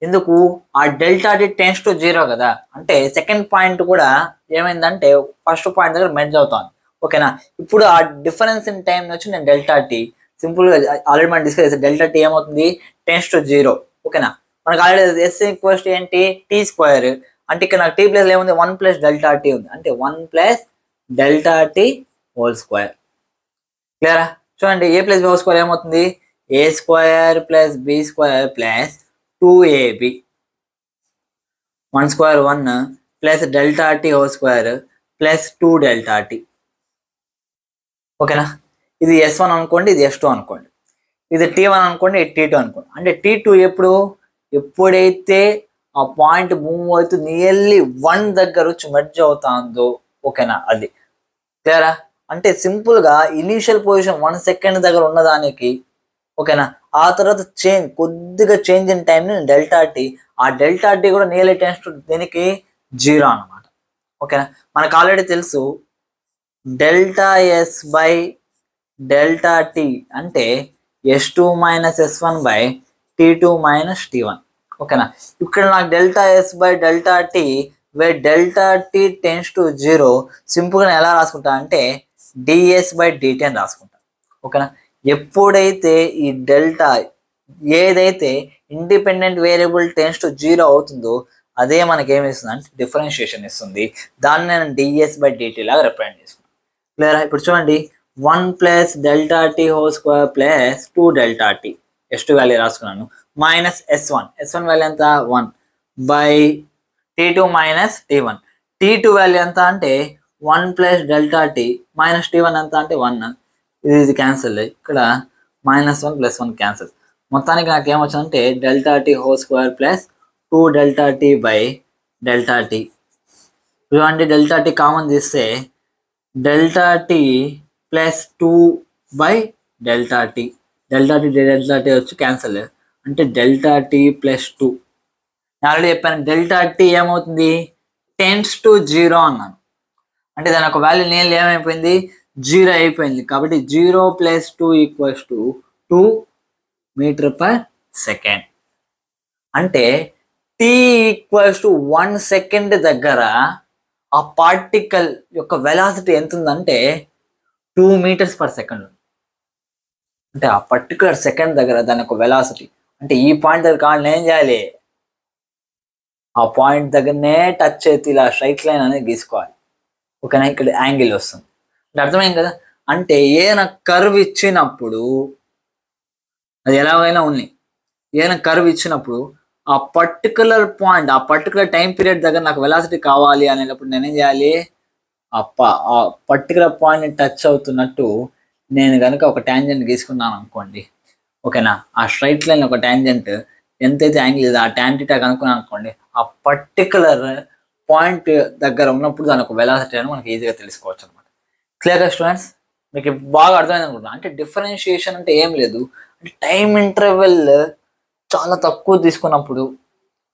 ఎందుకు, ఆ డెల్టా టీ టెన్స్ టు 0 కదా. అంటే సెకండ్ పాయింట్ కూడా ఏమైందంటే ఫస్ట్ పాయింట్ దగ్గర మెర్జ్ అవుతాను. ఓకేనా, ఇప్పుడు ఆ డిఫరెన్స్ ఇన్ టైం వచ్చి నేను డెల్టా టీ సింపుల్గా ఆల్రెడీ మనం డిస్కస్ చేస్తే డెల్టా టీ ఏమవుతుంది టెన్స్ టు 0. ఓకేనా, మనకు ఆల్రెడీ ఎస్ ఈక్వల్స్ టు ఏంటి t². అంటే ఇక్కడ నాకు t ప్లస్ ఏముంది 1 ప్లస్ డెల్టా టీ ఉంది. అంటే 1 plus delta t whole square. క్లియరా, చూడండి a plus b whole square ఏమవుతుంది a² plus b² plus 2ab 1 square 1 plus delta t whole square plus 2 delta t. ఓకేనా, ఇది s1 అనుకోండి, ఇది s2 అనుకోండి, ఇది t1 అనుకోండి, ఇది t2 అనుకోండి. అంటే t2 ఎప్పుడైతే ఆ పాయింట్ మూవ్ అవుతూ నియర్లీ 1 దగ్గర వచ్చి మెర్జ్ అవుతుందో, ఓకేనా అది. క్లియరా, అంటే సింపుల్గా ఇనీషియల్ పొజిషన్ 1 second దగ్గర ఉన్నదానికి, ఓకేనా ఆ తర్వాత కొద్దిగా change in time delta T. ఆ డెల్టా టీ కూడా నియర్లీ టెన్స్ టు దీనికి 0 అనమాట. ఓకేనా, మనకు ఆల్రెడీ తెలుసు delta s by delta t అంటే S2 minus S1 by T2 minus T1. ఓకేనా, ఇక్కడ నాకు delta s by delta t where delta t tends to 0 సింపుల్గా ఎలా రాసుకుంటా అంటే డిఎస్ బై డిటీ అని రాసుకుంటా. ఓకేనా, ఎప్పుడైతే ఈ డెల్టా ఏదైతే ఇండిపెండెంట్ వేరియబుల్ టెన్స్ టు 0 అవుతుందో అదే మనకి ఏమి ఇస్తుంది అంటే డిఫరెన్షియేషన్ ఇస్తుంది. దాన్ని నేను డిఎస్ బై డిటీ లాగా రిప్రజెంట్ చేసుకున్నాను. క్లియరా? ఇప్పుడు చూడండి 1 plus delta t whole square plus 2 delta tea S2 value రాసుకున్నాను మైనస్ S1 వాల్యూ ఎంత 1 by T2 minus T1. T2 value ఎంత అంటే 1 plus delta tea minus T1 ఎంత అంటే 1. ఇది క్యాన్సిల్, ఇక్కడ -1 + 1 క్యాన్సిల్. మొత్తానికి నాకు ఏమొచ్చిందంటే delta t whole square plus 2 delta t by delta t. చూడండి డెల్టా టీ కామన్ తీస్తే delta t plus 2 by delta t. Delta t వచ్చి క్యాన్సిల్ అంటే డెల్టా టీ ప్లస్ 2. నేను ఆల్రెడీ చెప్పాను డెల్టా టీ ఏమవుతుంది టెన్స్ టు 0 అన్నాను. అంటే దాని ఒక వాల్యూ నేను ఏమైపోయింది 0 అయిపోయింది. కాబట్టి 0 + 2 = 2 మీటర్ పర్ సెకండ్. అంటే t = 1 సెకండ్ దగ్గర ఆ పార్టికల్ యొక్క వెలాసిటీ ఎంత ఉందంటే 2 మీటర్స్ పర్ సెకండ్. అంటే ఆ పర్టికులర్ సెకండ్ దగ్గర దాని యొక్క వెలాసిటీ అంటే ఈ పాయింట్ దగ్గర కావాలి ఏం చేయాలి, ఆ పాయింట్ దగ్గరనే టచ్ చేతి ఇలా స్ట్రైట్ లైన్ అనేది గీసుకోవాలి. ఓకేనా, ఇక్కడ యాంగిల్ వస్తుంది. అంటే అర్థమైంది కదా. అంటే ఏదైనా కర్వ్ ఇచ్చినప్పుడు అది ఎలాగైనా ఉంది, ఏదైనా కర్వ్ ఇచ్చినప్పుడు ఆ పర్టికులర్ పాయింట్ ఆ పర్టికులర్ టైం పీరియడ్ దగ్గర నాకు వెలాసిటీ కావాలి అనేటప్పుడు నేనేం చేయాలి, ఆ పర్టికులర్ పాయింట్ని టచ్ అవుతున్నట్టు నేను కనుక ఒక ట్యాంజెంట్ గీసుకున్నాను అనుకోండి. ఓకేనా, ఆ స్ట్రైట్ లైన్ ఒక ట్యాంజెంట్ ఎంతైతే యాంగిల్ ఇది ఆ ట్యాన్ థీటా కనుక్కున్నాను అనుకోండి, ఆ పర్టికులర్ పాయింట్ దగ్గర ఉన్నప్పుడు దాని ఒక వెలాసిటీ అని మనకి ఈజీగా తెలుసుకోవచ్చు అనమాట. క్లియర్గా స్టూడెంట్స్, మీకు బాగా అర్థమైంది అనుకుంటున్నా. అంటే డిఫరెన్షియేషన్ అంటే ఏం లేదు, అంటే టైం ఇంటర్వెల్ చాలా తక్కువ తీసుకున్నప్పుడు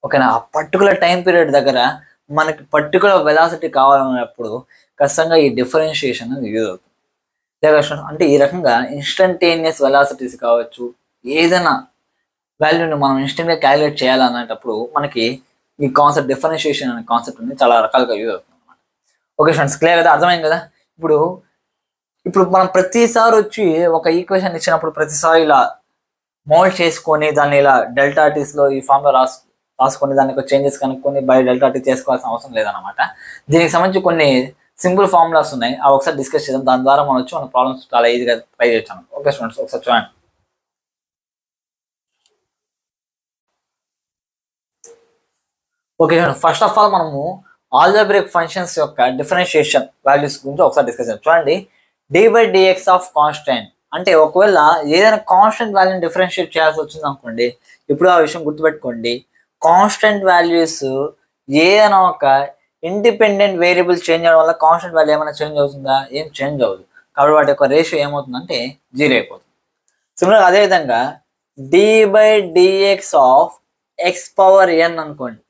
ఓకేనా ఆ పర్టికులర్ టైం పీరియడ్ దగ్గర మనకి పర్టికులర్ వెలాసిటీ కావాలన్నప్పుడు ఖచ్చితంగా ఈ డిఫరెన్షియేషన్ అనేది యూజ్ అవుతుంది. అంటే ఈ రకంగా ఇన్స్టంటేనియస్ వెలాసిటీస్ కావచ్చు, ఏదైనా వాల్యూని మనం ఇన్స్టెంట్గా క్యాలిక్యులేట్ చేయాలనేటప్పుడు మనకి ఈ కాన్సెప్ట్ డిఫరెన్షియేషన్ అనే కాన్సెప్ట్ అనేది చాలా రకాలుగా యూజ్ అవుతుంది అనమాట. ఓకే ఫ్రెండ్స్, క్లియర్ కదా, అర్థమైంది కదా. ఇప్పుడు మనం ప్రతిసారి వచ్చి ఒక ఈక్వేషన్ ఇచ్చినప్పుడు ప్రతిసారి ఇలా మోల్డ్ చేసుకొని దాన్ని ఇలా డెల్టా టీస్లో ఈ ఫామ్లో రాసుకొని దానికి చేంజెస్ కనుక్కొని బై డెల్టా టీ చేసుకోవాల్సిన అవసరం లేదనమాట. దీనికి సంబంధించి కొన్ని సింపుల్ ఫార్ములాస్ ఉన్నాయి, అవి ఒకసారి డిస్కస్ చేద్దాం. దాని ద్వారా మనం వచ్చి మన ప్రాబ్లమ్స్ చాలా ఈజీగా ట్రై చేయొచ్చు. ఓకే స్టూడెంట్స్, ఒకసారి చూడండి. ఓకే చూడండి, ఫస్ట్ ఆఫ్ ఆల్ మనము ఆల్జబ్రిక్ ఫంక్షన్స్ యొక్క డిఫరెన్షియేషన్ వాల్యూస్ గురించి ఒకసారి డిస్కస్ చేద్దాం. చూడండి, d/dx ఆఫ్ కాన్స్టెంట్ అంటే ఒకవేళ ఏదైనా కాన్స్టెంట్ వాల్యూని డిఫరెన్షియేట్ చేయాల్సి వచ్చింది అనుకోండి, ఇప్పుడు ఆ విషయం గుర్తుపెట్టుకోండి, కాన్స్టెంట్ వాల్యూస్ ఏదైనా ఒక ఇండిపెండెంట్ వేరియబుల్ చేంజ్ అవడం వల్ల కాన్స్టెంట్ వాల్యూ ఏమైనా చేంజ్ అవుతుందా, ఏం చేంజ్ అవ్వదు. కాబట్టి వాటి యొక్క రేషియో ఏమవుతుందంటే 0 అయిపోతుంది. సిమిలర్గా అదేవిధంగా d/dx ఆఫ్ x⁴n అనుకోండి.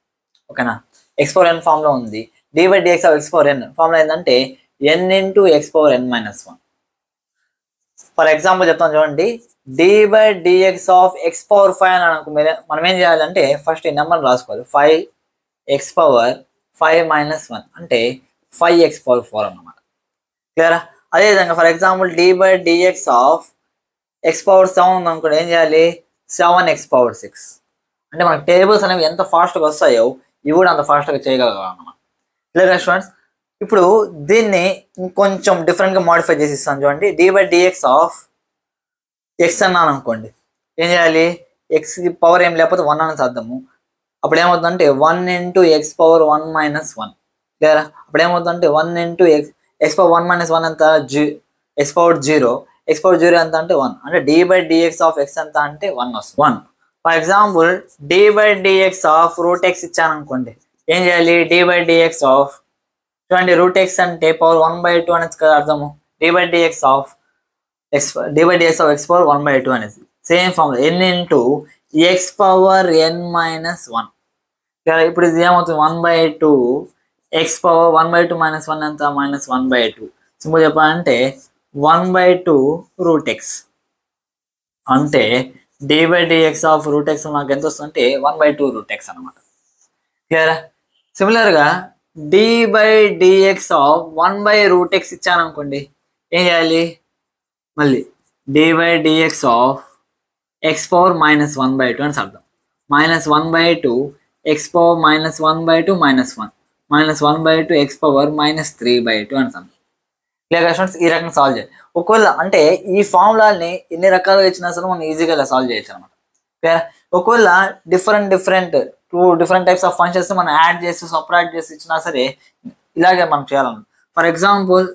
ఓకేనా, x⁴n ఫామ్లో ఉంది. d/dx ఆఫ్ x⁴n ఫామ్లో ఏంటంటే n × x⁴n - 1. ఫర్ ఎగ్జాంపుల్ చెప్తాను చూడండి, d/dx ఆఫ్ x⁴5 అని అనుకో, మనం ఏం చేయాలంటే ఫస్ట్ ఈ నెంబర్ రాసుకోవాలి. 5x⁴5 - 1 అంటే 5x⁴4 అన్నమాట. క్లియరా? అదేవిధంగా for example d/dx of x⁴7 అనుకోండి, ఏం చేయాలి 7x⁴6 అంటే మనకి టేబుల్స్ అనేవి ఎంత ఫాస్ట్గా వస్తాయో ఇవి కూడా అంత ఫాస్ట్గా చేయగలగాలి అన్నమాట. క్లియర్ స్టూడెంట్స్, ఇప్పుడు దీన్ని ఇంకొంచెం డిఫరెంట్గా మాడిఫై చేసి ఇస్తాను చూడండి. d/dx ఆఫ్ x అన్నాను అనుకోండి, ఏం చేయాలి, ఎక్స్కి పవర్ ఏం లేకపోతే 1 అని చేద్దాము. అప్పుడు ఏమవుతుందంటే 1 × x⁴1 - 1. క్లియరా? అప్పుడు ఏమవుతుందంటే 1 × x⁴1 - 1 ఎంత x⁴0, x⁴0 ఎంత అంటే 1. అంటే d/dx ఆఫ్ x ఎంత అంటే 1 వస్తుంది. 1 for example d/dx of √x ఇచ్చాను అనుకోండి, ఏం చేయాలి, d/dx ఆఫ్ చూడండి √x అంటే పవర్ 1/2 అనేది కదా అర్థము. d/dx ఆఫ్ x⁴1/2 అనేది same formula n into x power n minus 1. ఇప్పుడు ఇది ఏమవుతుంది 1/2 x పవర్ 1/2 మైనస్ 1 ఎంత మైనస్ 1/2. సింపుల్ చెప్పాలంటే 1/2 రూట్ ఎక్స్ అంటే d/dx ఆఫ్ రూట్ ఎక్స్ మనకు ఎంత వస్తుందంటే 1/2 రూట్ ఎక్స్ అనమాట. క్లియరా? సిమిలర్గా d/dx ఆఫ్ 1/రూట్ ఎక్స్ ఇచ్చాను అనుకోండి, ఏం చేయాలి? మళ్ళీ d/dx of X power minus 1/2 అని అర్థం. Minus 1/2 X power minus 1/2 minus 1 minus 1/2 X power minus 3/2 అని అర్థం. Clear students? ఈ రకంగా సాల్వ్ చేయాలి. ఒకవేళ అంటే ఈ ఫార్ములాని ఎన్ని రకాలుగా ఇచ్చినా సరే మనం ఈజీగా ఇలా సాల్వ్ చేయొచ్చు అనమాట. క్లియర్? ఒకవేళ two different types of functions మనం యాడ్ చేసి సపరేట్ చేసి ఇచ్చినా సరే ఇలాగే మనం చేయాలన్నమాట. For example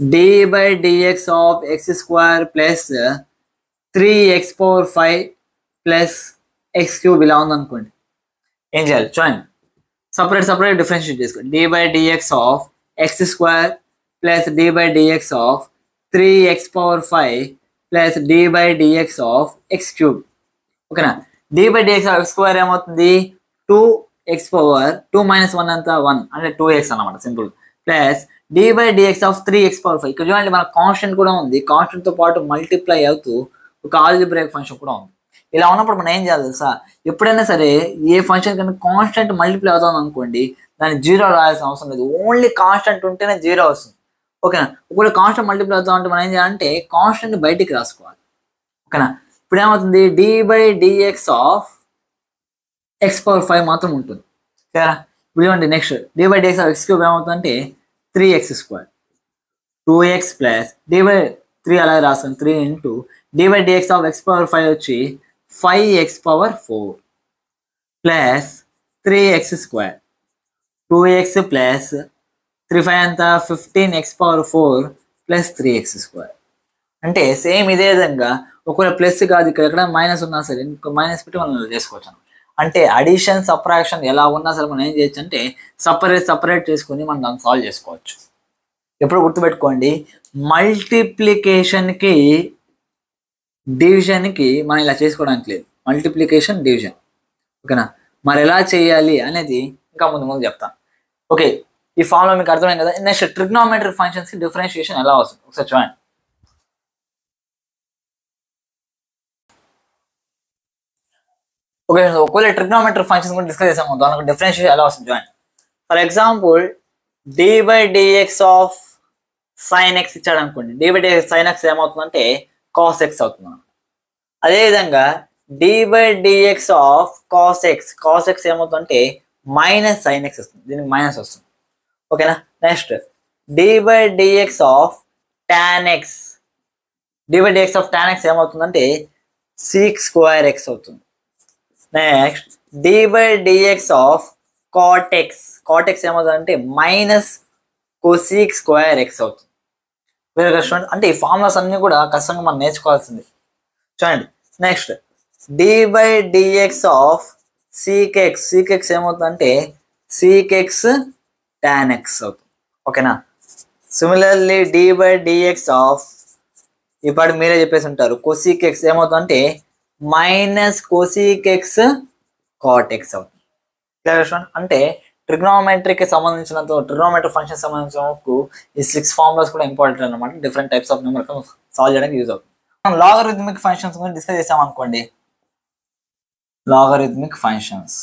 d/dx of x square plus 3x power 5 plus X cube ఇలా ఉందనుకోండి, ఏం చేయాలి చూడండి. సపరేట్ డిఫరెన్షియేట్ చేసుకోండి. d/dx of x square plus d/dx of 3x power 5 plus d/dx of X cube. ఓకేనా? d/dx ఆఫ్ ఎక్స్ స్క్వేర్ ఏమవుతుంది 2x power 2 minus 1 అంతా 1 అంటే 2x అనమాట simple. Plus d/dx of 3x power 5. ఇక్కడ చూడండి మన కాన్స్టెంట్ కూడా ఉంది, కాన్స్టెంట్ తో పాటు మల్టిప్లై అవుతూ ఒక ఆల్జీబ్రాయిక్ ఫంక్షన్ కూడా ఉంది. ఇలా ఉన్నప్పుడు మనం ఏం చేయాలి తెలుసా? ఎప్పుడైనా సరే ఏ ఫంక్షన్ కన్నా కాన్స్టెంట్ మల్టిప్లై అవుతుంది అనుకోండి, దాన్ని జీరో రాయాల్సిన అవసరం లేదు. ఓన్లీ కాన్స్టెంట్ ఉంటేనే జీరో వస్తుంది. ఓకేనా? ఒకవేళ కాన్స్టెంట్ మల్టిప్లై అవుతా ఉంటే మనం ఏం చేయాలంటే కాన్స్టెంట్ బయటికి రాసుకోవాలి. ఓకేనా? ఇప్పుడు ఏమవుతుంది d/dx ఆఫ్ ఎక్స్ పవర్ 5 మాత్రం ఉంటుంది. సరేనా? ఇప్పుడు చూడండి next d/dx of X cube ఏమవుతుందంటే 3x square 2x plus d/3 అలాగే రాస్తాం 3 into d/dx of X power 5 వచ్చి 5x power 4 plus 3x square 2x plus 3 5 అంతా 15x power 4 plus 3x square. అంటే సేమ్ ఇదే విధంగా ఒకవేళ ప్లస్ కాదు ఇక్కడ ఎక్కడ మైనస్ ఉన్నా సరే ఇంకో మైనస్ పెట్టి మనం చేసుకోవచ్చు. అంటే అడిషన్ సబ్ట్రాక్షన్ ఎలా ఉన్నా సరే మనం ఏం చేయొచ్చు అంటే సపరేట్ చేసుకుని మనం దాన్ని సాల్వ్ చేసుకోవచ్చు. ఎప్పుడు గుర్తుపెట్టుకోండి, మల్టిప్లికేషన్కి డివిజన్కి మనం ఇలా చేసుకోవడానికి లేదు. Multiplication division. ఓకేనా? మరి ఎలా చేయాలి అనేది ఇంకా ముందు చెప్తాను. ఓకే, ఈ ఫార్ములా మీకు అర్థమైంది కదా. నెక్స్ట్ ట్రిగ్నోమెట్రిక్ ఫంక్షన్స్కి డిఫరెన్షియేషన్ ఎలా వస్తుంది ఒకసారి చూడండి. ఓకే, ఒకవేళ ట్రిగ్నోమెట్రిక్ ఫంక్షన్స్ కూడా డిస్కస్ చేసాము, దానికి డిఫరెన్షియేషన్ ఎలా వస్తుంది చూడండి. For example d/dx of sin x ఇచ్చాడు అనుకోండి, d/dx sin x ఏమవుతుందంటే cos x అవుతుంది. అదేవిధంగా d/dx ఆఫ్ cos x ఏమవుతుందంటే మైనస్ sin x వస్తుంది, దీనికి మైనస్ వస్తుంది. ఓకేనా? Next d/dx of tan x ఏమవుతుందంటే sec స్క్వేర్ x అవుతుంది. Next d/dx of cot x ఏమవుతుందంటే మైనస్ cosec స్క్వేర్ x అవుతుంది. వేరే కష్టం అంటే ఈ ఫార్ములాస్ అన్ని కూడా కష్టంగా మనం నేర్చుకోవాల్సింది. చూడండి next d/dx of sec x ఏమవుతుందంటే sec x tan x అవుతుంది. ఓకేనా? సిమిలర్లీ d/dx ఆఫ్ ఇప్పుడు మీరే చెప్పేసి ఉంటారు cosec x ఏమవుతుందంటే minus cosec x cot x అవుతుంది. అంటే ట్రిగ్నోమెట్రీకి సంబంధించినంత ట్రిగ్నోమెట్రిక్ ఫంక్షన్ సంబంధించినందుకు ఈ 6 ఫార్ములాస్ కూడా ఇంపార్టెంట్ అనమాట. Different types of number solve చేయడానికి యూజ్ అవుతుంది. మనం లాగరిథమిక్ ఫంక్షన్స్ గురించి డిస్కస్ చేసాం అనుకోండి. లాగరిథమిక్ ఫంక్షన్స్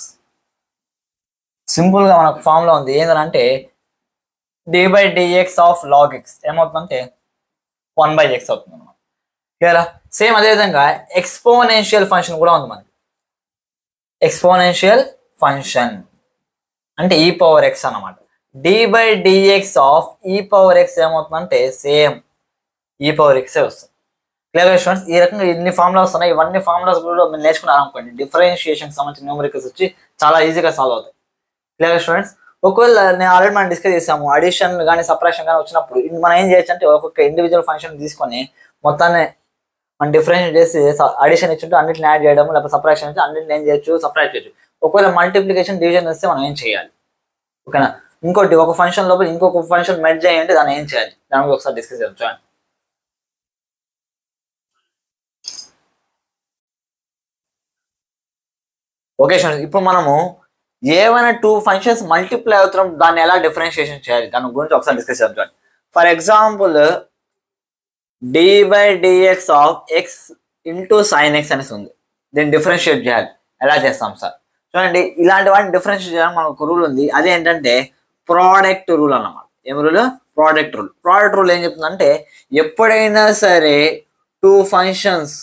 సింపుల్ గా మనకు ఫార్ములా ఉంది, ఏంటంటే d/dx ఆఫ్ log x ఏమవుతుందంటే 1/x అవుతుంది అనమాట. క్లియరా? సేమ్ అదేవిధంగా ఎక్స్పోనెన్షియల్ ఫంక్షన్ కూడా ఉంది మనకి. ఎక్స్పోనెన్షియల్ ఫంక్షన్ అంటే e పవర్ x అనమాట. d/dx of e power x ఏమవుతుందంటే సేమ్ e పవర్ x వస్తుంది. Clear students? ఈ రకంగా ఎన్ని ఫార్ములాస్ ఉన్నాయి, ఇవన్నీ ఫార్ములాస్ కూడా మీరు నేర్చుకున్నారు అనుకోండి, డిఫరెన్షియేషన్ సంబంధించిన న్యూమరికల్స్ వచ్చి చాలా ఈజీగా సాల్వ్ అవుతాయి. Clear students? ఒకవేళ నేను ఆల్రెడీ మనం డిస్కస్ చేసాము, అడిషన్ కానీ సపరేషన్ కానీ వచ్చినప్పుడు మనం ఏం చేయొచ్చు అంటే ఒక్కొక్క ఇండివిజువల్ ఫంక్షన్ తీసుకొని మొత్తాన్ని మనం డిఫరెన్షియేట్ చేసి అడిషన్ ఇచ్చుంటే అన్నింటిని యాడ్ చేయడం, లేకపోతే సపరేషన్ ఇచ్చి అన్నింటిని ఏం చేయొచ్చు సపరేట్ చేయొచ్చు. ఒకవేళ మల్టిప్లికేషన్ డివిజన్ వస్తే మనం ఏం చేయాలి? ఓకేనా? ఇంకోటి ఒక ఫంక్షన్ లోపల ఇంకొక ఫంక్షన్ మెర్జ్ చేయంటే దాన్ని ఏం చేయాలి, దాని ఒకసారి డిస్కస్ చేద్దాం. ఓకే స్టూడెంట్స్, ఇప్పుడు మనము ఏమైనా టూ ఫంక్షన్స్ మల్టిప్లై అవుతున్నాం దాన్ని ఎలా డిఫరెన్షియేషన్ చేయాలి దాని గురించి ఒకసారి డిస్కస్ చేద్దాం. For example dy by dx of X into sine X అనేసి ఉంది. దీన్ని డిఫరెన్షియేట్ చేయాలి. ఎలా చేస్తాం సార్? చూడండి, ఇలాంటి వాటిని డిఫరెన్షియేట్ చేయడానికి మనకు ఒక రూల్ ఉంది. అదేంటంటే ప్రోడక్ట్ రూల్ అన్నమాట. ఏం rule? Product rule. Product rule ఏం చెప్తుందంటే ఎప్పుడైనా సరే two functions,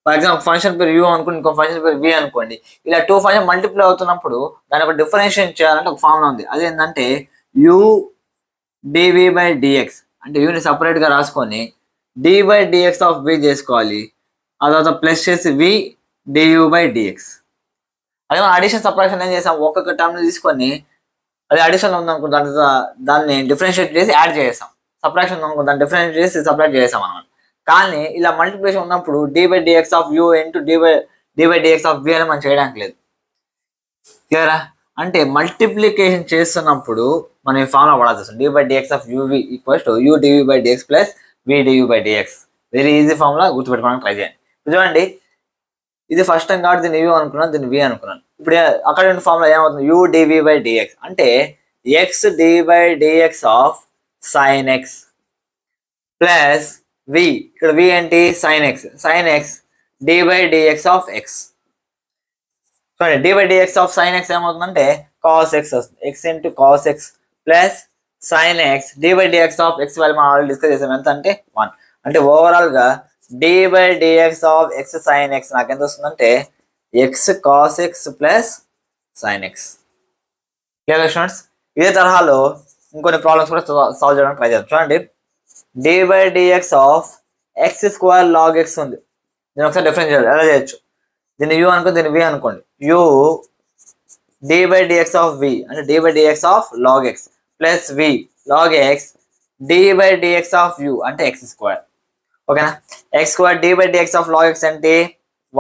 for example function పేరు యూ అనుకోండి, ఇంకో ఫంక్షన్ పేరు వి అనుకోండి, ఇలా టూ ఫంక్షన్ మల్టిప్లై అవుతున్నప్పుడు దాని ఒక డిఫరెన్షియేట్ చేయాలంటే ఒక ఫార్ములా ఉంది. అదేంటంటే యూ డివి బై డిఎక్స్, అంటే యూని సపరేట్ గా రాసుకొని డి బై డిఎక్స్ ఆఫ్ వి చేసుకోవాలి. ఆ తర్వాత ప్లస్ చేసి వి డియూ బై డిఎక్స్. అదే మనం అడిషన్ సపరేషన్ ఏం చేసాం, ఒక్కొక్క టర్మ్ తీసుకొని అది అడిషన్ ఉందనుకో దాన్ని డిఫరెన్షియేట్ చేసి యాడ్ చేసాం. సపరేషన్ ఉందనుకో దాన్ని డిఫరెన్షియేట్ చేసి సపరేట్ చేసాం అన్నమాట. కానీ ఇలా మల్టిప్లికేషన్ ఉన్నప్పుడు d by dx of u into d by dx of v అని మనం చేయడానికి లేదు. క్లియరా? అంటే మల్టిప్లికేషన్ చేస్తున్నప్పుడు మనం ఈ ఫార్ములా వాడాల్సి వస్తుంది. D by dx of uv equals to u dv by dx plus v du by dx. Very easy formula, గుర్తుపెట్టుకోవడానికి ట్రై చేయండి. చూడండి, ఇది ఫస్ట్ టైం కాబట్టి దీన్ని యూ అనుకున్నాను, దీన్ని వి అనుకున్నాను. ఇప్పుడు అక్కడ ఫార్ములా ఏమవుతుంది? యూ డివి బై డిఎక్స్ అంటే x d by dx of sine x plus v, ఇక్కడ వి ఏంటి? Sine x. Sine x d by dx of x. చూడండి, d by dx of sine x ఏమవుతుందంటే కాస్ ఎక్స్ వస్తుంది. X into cos x plus sine x d by dx of x value మనం already discuss చేసాం. ఎంత అంటే 1. అంటే overall గా d by dx of x sine X నాకు ఎంత వస్తుందంటే X cos x plus sine X. Clear students? ఇదే తరహాలో ఇంకొన్ని ప్రాబ్లమ్స్ కూడా సాల్వ్ చేయడానికి ట్రై చేద్దాం. చూడండి, d by dx of x square log x ఉంది. నేను ఒకసారి డిఫరెన్స్ చేయాలి. ఎలా చేయొచ్చు? దీన్ని యూ అనుకోండి, దీన్ని వి అనుకోండి. U d by dx of v అంటే d by dx of log x plus v log x d by dx of u అంటే ఎక్స్ స్క్వేర్. ఓకేనా? X square d by dx of log x అంటే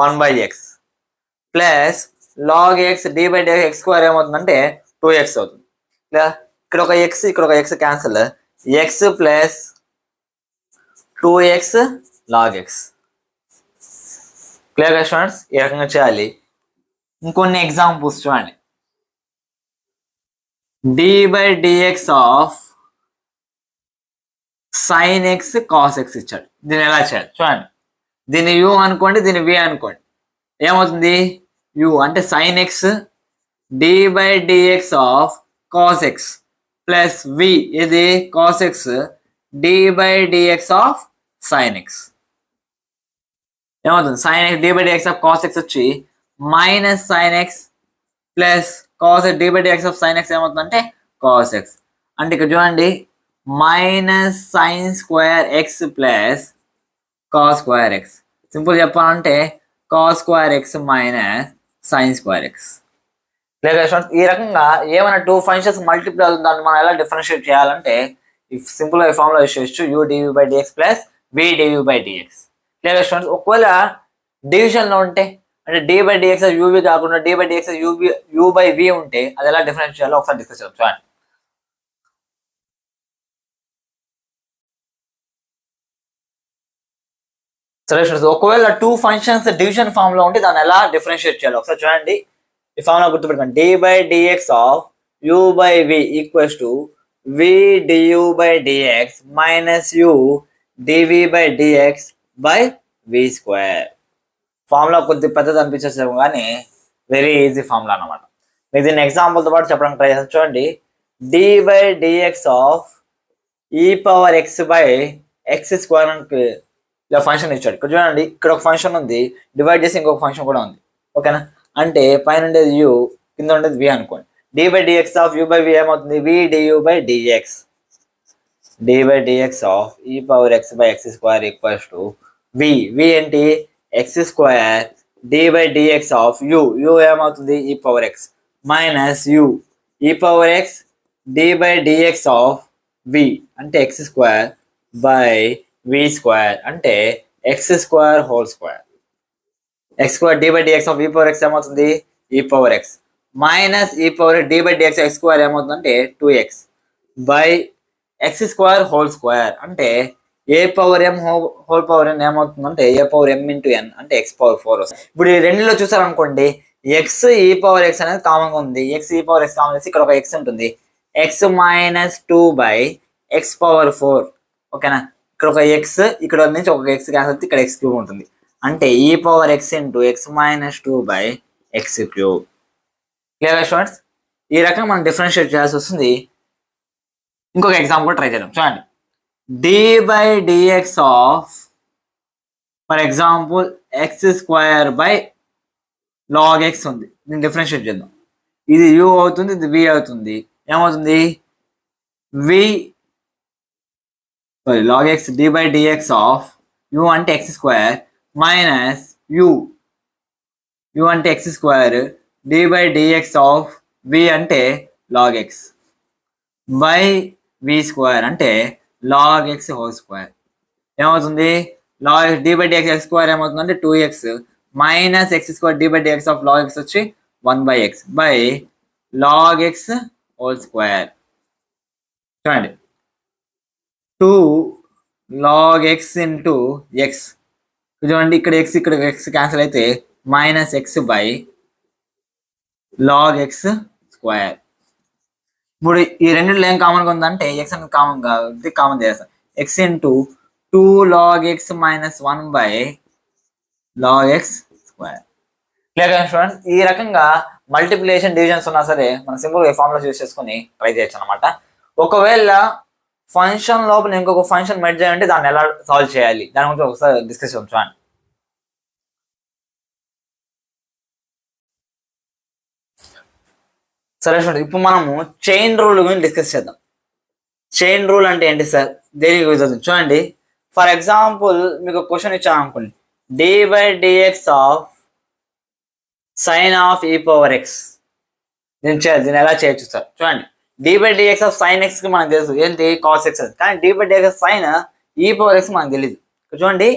1/x plus log x d by dx x square ఏమవుతుందంటే 2x అవుతుంది. ఇక్కడ ఒక x, ఇక్కడ ఒక x cancel, x plus 2x log x. క్లియర్గా స్టూడెంట్స్? ఈ రకంగా చేయాలి. ఇంకొన్ని ఎగ్జాంపుల్స్ చూడండి. D by dx of sine x cos x ఇచ్చాడు. దీన్ని ఎలా చేయాలి? చూడండి, దీన్ని యూ అనుకోండి, దీన్ని వి అనుకోండి. ఏమవుతుంది? యూ అంటే sine x d by dx of cos x plus v, ఇది cos x d by dx of sine x. ఏమవుతుంది? Sine x d by dx of cos x వచ్చి minus sine x plus cos d by dx of sine x ఏమవుతుందంటే cos x. అంటే ఇక్కడ చూడండి, minus sine square x plus cos square x. Simple చెప్పాలంటే cos square x minus sine square x. ఈ రకంగా ఏమైనా two functions multiply అవుతుంది మనం ఎలా డిఫరెన్షియేట్ చేయాలంటే సింపుల్ గా ఫార్ములా యూస్ చేయొచ్చు. U dv by dx plus v dv by dx. Clear students? ఒకవేళ డివిజన్ లో ఉంటే అంటే డి బై డిఎక్స్ యూవి కాకుండా d by dx u by v ఉంటే అది ఎలా డిఫరెన్స్ చేయాలో ఒకసారి డిస్కస్ చేద్దాం. చూడండి, సరే స్టూడెంట్స్, ఒకవేళ టూ ఫంక్షన్స్ డివిజన్ ఫామ్ లో ఉంటే దాన్ని ఎలా డిఫరెన్షియేట్ చేయాలి ఒకసారి చూడండి. ఈ ఫార్ములా గుర్తుపెట్టుకోండి. D by dx of u by v equals to v du by dx minus u dv by dx by v square. Formula కొద్ది పెద్దది అనిపించేసాము కానీ వెరీ ఈజీ ఫార్ములా అన్నమాట. మీకు దీన్ని ఎగ్జాంపుల్తో పాటు చెప్పడానికి ట్రై చేస్తాను. చూడండి, d by dx of e power x by x square అని ఇలా ఫంక్షన్ ఇచ్చాడు. ఇక్కడ చూడండి, ఇక్కడ ఒక ఫంక్షన్ ఉంది, డివైడ్ చేసి ఇంకొక ఫంక్షన్ కూడా ఉంది. ఓకేనా? అంటే పైన ఉండేది యూ, కింద ఉండేది వి అనుకోండి. D by dx of u by v ఏమవుతుంది? V du by dx. D by dx of e power x by x square equals to v. V ఏంటి? X square d by dx of u. U ఏమవుతుంది? ఈ power x minus u e power x d by dx of v అంటే x square by v square అంటే x square whole square. X square d by dx of e power x ఏమవుతుంది? ఈ power x minus ఈ power d by dx x square ఏమవుతుందంటే 2x by x square whole square అంటే a power m whole power n ఏమవుతుందంటే a power M into ఎన్ అంటే X power 4 వస్తుంది. ఇప్పుడు ఈ రెండులో చూసారనుకోండి, ఎక్స్ ఈ పవర్ ఎక్స్ అనేది కామన్ గా ఉంది. ఎక్స్ ఈ పవర్ ఎక్స్ కామన్ చేసి ఇక్కడ ఒక ఎక్స్ ఉంటుంది. X minus 2/x⁴. ఓకేనా, ఇక్కడ ఒక ఎక్స్, ఇక్కడ నుంచి ఒక ఎక్స్ క్యాన్సిల్ అవుతుంది, ఇక్కడ x³ ఉంటుంది. అంటే ఈ power X into x minus 2/x³. Clear students, ఈ రకంగా మనం డిఫరెన్షియేట్ చేయాల్సి వస్తుంది. ఇంకొక ఎగ్జాంపుల్ ట్రై చేద్దాం. చూడండి, d/dx of for example x² log x ఉంది. దీన్ని డిఫరెన్షియేట్ చేద్దాం. ఇది u అవుతుంది, ఇది v అవుతుంది. ఏమవుతుంది? log x d/dx of u అంటే x² మైనస్ u అంటే x² d/dx ఆఫ్ v అంటే log x బై v² అంటే log x హోల్². ఏమవుతుంది? log d/dx x² ఏమవుతుంది అంటే 2x minus x² d/dx of log x వచ్చి 1/x బై log x హోల్². చూడండి, 2 log x into x. చూడండి, ఇక్కడ x ఇక్కడ x క్యాన్సిల్ అయితే minus x by log x². ఇప్పుడు ఈ రెండింటిలో ఏం కామన్గా ఉందంటే x అనేది కామన్ కాబట్టి కామన్ చేస్తాం. x into 2 log x minus 1/log x². Clear గా స్టూడెంట్స్, ఈ రకంగా మల్టిప్లికేషన్ డివిజన్స్ ఉన్నా సరే మనం సింపుల్ గా ఫార్ములా యూస్ చేసుకుని ట్రై చేయొచ్చు అనమాట. ఒకవేళ ఫంక్షన్ లోపల ఇంకొక ఫంక్షన్ మెర్జ్ చేయాలంటే దాన్ని ఎలా సాల్వ్ చేయాలి దాని గురించి ఒకసారి డిస్కస్ చేద్దాం. చూడండి, సరే స్టూడెంట్, ఇప్పుడు మనము చైన్ రూల్ గురించి డిస్కస్ చేద్దాం. చైన్ రూల్ అంటే ఏంటి సార్, దేనికి యూజ్ అవుతుంది? చూడండి, ఫర్ ఎగ్జాంపుల్ మీకు క్వశ్చన్ ఇచ్చాను అనుకోండి, d/dx of sign of e⁴x. దీన్ని ఎలా చేయొచ్చు సార్? చూడండి, d/dx ఆఫ్ సైన్ x కి మనకు తెలుసు ఏంటి, cos x అది. కానీ d/dx ఆఫ్ సైన్ e⁴x మనకు తెలియదు. చూడండి,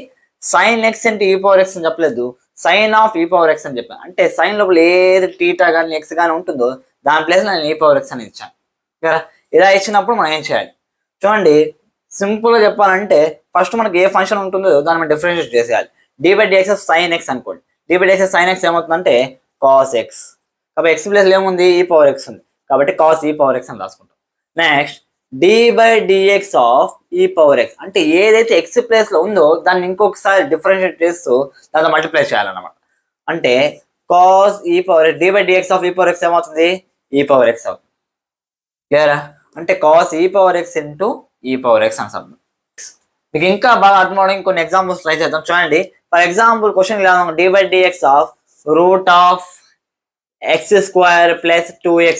సైన్ x ఇంటూ e⁴x అని చెప్పలేదు, సైన్ ఆఫ్ e⁴x అని చెప్పాను. అంటే సైన్ లోపల ఏది టీటా కానీ ఎక్స్ కానీ ఉంటుందో దాని ప్లేస్ నేను e⁴x అని ఇచ్చాను. ఇలా ఇచ్చినప్పుడు మనం ఏం చేయాలి? చూడండి, సింపుల్ గా చెప్పాలంటే ఫస్ట్ మనకి ఏ ఫంక్షన్ ఉంటుందో దాన్ని మనం డిఫరెన్షియేట్ చేసేయాలి. d/dx ఆఫ్ సైన్ x అనుకోండి, d/dx ఆఫ్ సైన్ x ఏమవుతుందంటే cos x. కాబట్టి x ప్లేస్ లో ఏముంది, e⁴x ఉంది కాబట్టి cos e⁴x అని రాసుకుంటాం. నెక్స్ట్ d/dx ఆఫ్ e⁴x అంటే ఏదైతే x ప్లేస్ లో ఉందో దాన్ని ఇంకొకసారి డిఫరెన్షియేట్ చేస్తూ దాంతో మల్టిప్లై చేయాలన్నమాట. అంటే cos e⁴x d/dx of e⁴x ఏమవుతుంది, e⁴x అవుతుంది. క్లియరా? అంటే cos e⁴x ఇంటూ e⁴x అని అర్థం. మీకు ఇంకా బాగా అర్థం అవడానికి కొన్ని ఎగ్జాంపుల్స్ ట్రై చేద్దాం. చూడండి, ఫర్ ఎగ్జాంపుల్ క్వశ్చన్ ఇలా d/dx ఆఫ్ √(x² + 2x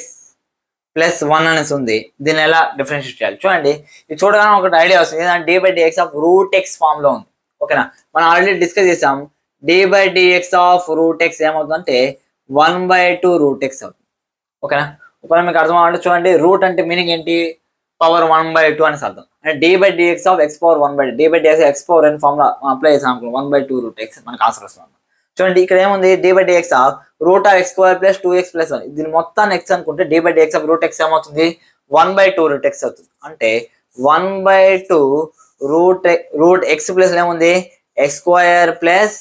+ 1) అనేసి ఉంది. దీన్ని ఎలా డిఫరెన్షియేట్ చేయాలి? చూడండి, ఇది చూడగానే ఒకటి ఐడియా వస్తుంది. d/dx ఆఫ్ √x ఫామ్ లో ఉంది. ఓకేనా, మనం ఆల్రెడీ డిస్కస్ చేసాం. d/dx ఆఫ్ √x ఏమవుతుందంటే 1/2 √x అవుతుంది. ఓకేనా, ఒకవేళ మీకు అర్థం అవ్వాలంటే చూడండి, రూట్ అంటే మీనింగ్ ఏంటి, పవర్ 1/2 అని అర్థం. అంటే d/dx of x⁴1/2 d/dx x⁴n formula apply చేసాం అనుకో 1/2 √x మనకు ఆన్సర్ వస్తుంది. చూడండి, ఇక్కడ ఏముంది, d/dx ఆఫ్ √(x² + 2x + 1). దీని మొత్తాన్ని x అనుకుంటే d/dx ఆఫ్ √x ఏమవుతుంది, 1/2 √x అవుతుంది. అంటే 1/2 √x ప్లస్ ఏముంది, x² +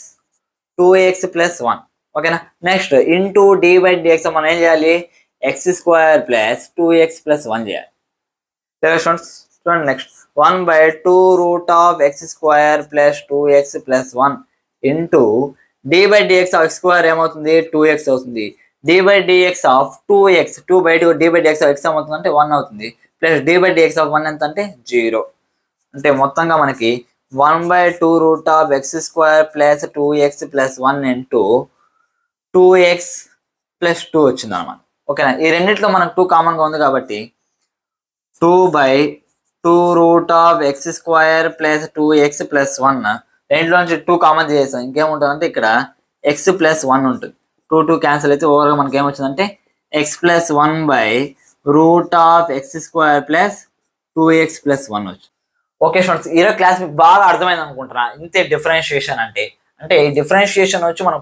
2x + 1. ఓకేనా, నెక్స్ట్ ఇంటూ d/dx మనం ఏం చేయాలి, x² + 2x + 1 చేయాలి. చూడండి, next 1/2 √(x² + 2x + 1) into d/dx of x² ఏమవుతుంది, 2x అవుతుంది. d/dx of 2x 2/2 d/dx of x ఏమవుతుంది అంటే 1 అవుతుంది. ప్లస్ d/dx ఆఫ్ 1 ఎంత అంటే 0. అంటే మొత్తంగా మనకి 1/2 √(x² + 2x + 1) ఇంటూ 2x + 2 వచ్చింది అన్నమాట. ఓకేనా, ఈ రెండింటిలో మనకు 2 కామన్ గా ఉంది కాబట్టి 2/2 √(x² + 2x + 1) రెండింటిలో నుంచి 2 కామన్ చేసాం. ఇంకేముంటుంది అంటే ఇక్కడ x + 1 ఉంటుంది. 2 క్యాన్సిల్ అయితే ఓవర్గా మనకి ఏమొచ్చిందంటే x + 1/√(x² + 2x + 1 వచ్చింది. ఓకే స్టూడెంట్స్, ఈరోజు క్లాస్ మీకు బాగా అర్థమైంది అనుకుంటున్నా. ఇంతే డిఫరెన్షియేషన్ అంటే ఈ డిఫరెన్షియేషన్ వచ్చి మనం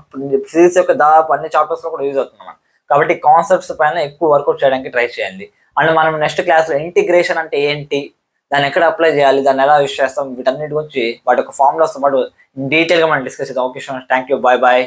ఫిజిక్స్ యొక్క దాదాపు అన్ని చాప్టర్స్ లో కూడా యూజ్ అవుతుంది. కాబట్టి కాన్సెప్ట్స్ పైన ఎక్కువ వర్కౌట్ చేయడానికి ట్రై చేయండి. అండ్ మనం నెక్స్ట్ క్లాస్ లో ఇంటిగ్రేషన్ అంటే ఏంటి, దాన్ని ఎక్కడ అప్లై చేయాలి, దాన్ని ఎలా యూజ్ చేస్తాం, వీటన్నిటి గురించి వాటి యొక్క ఫార్ములాస్ పాటు డీటెయిల్ గా మనం డిస్కస్ చేద్దాం. Okay students, thank you, bye bye.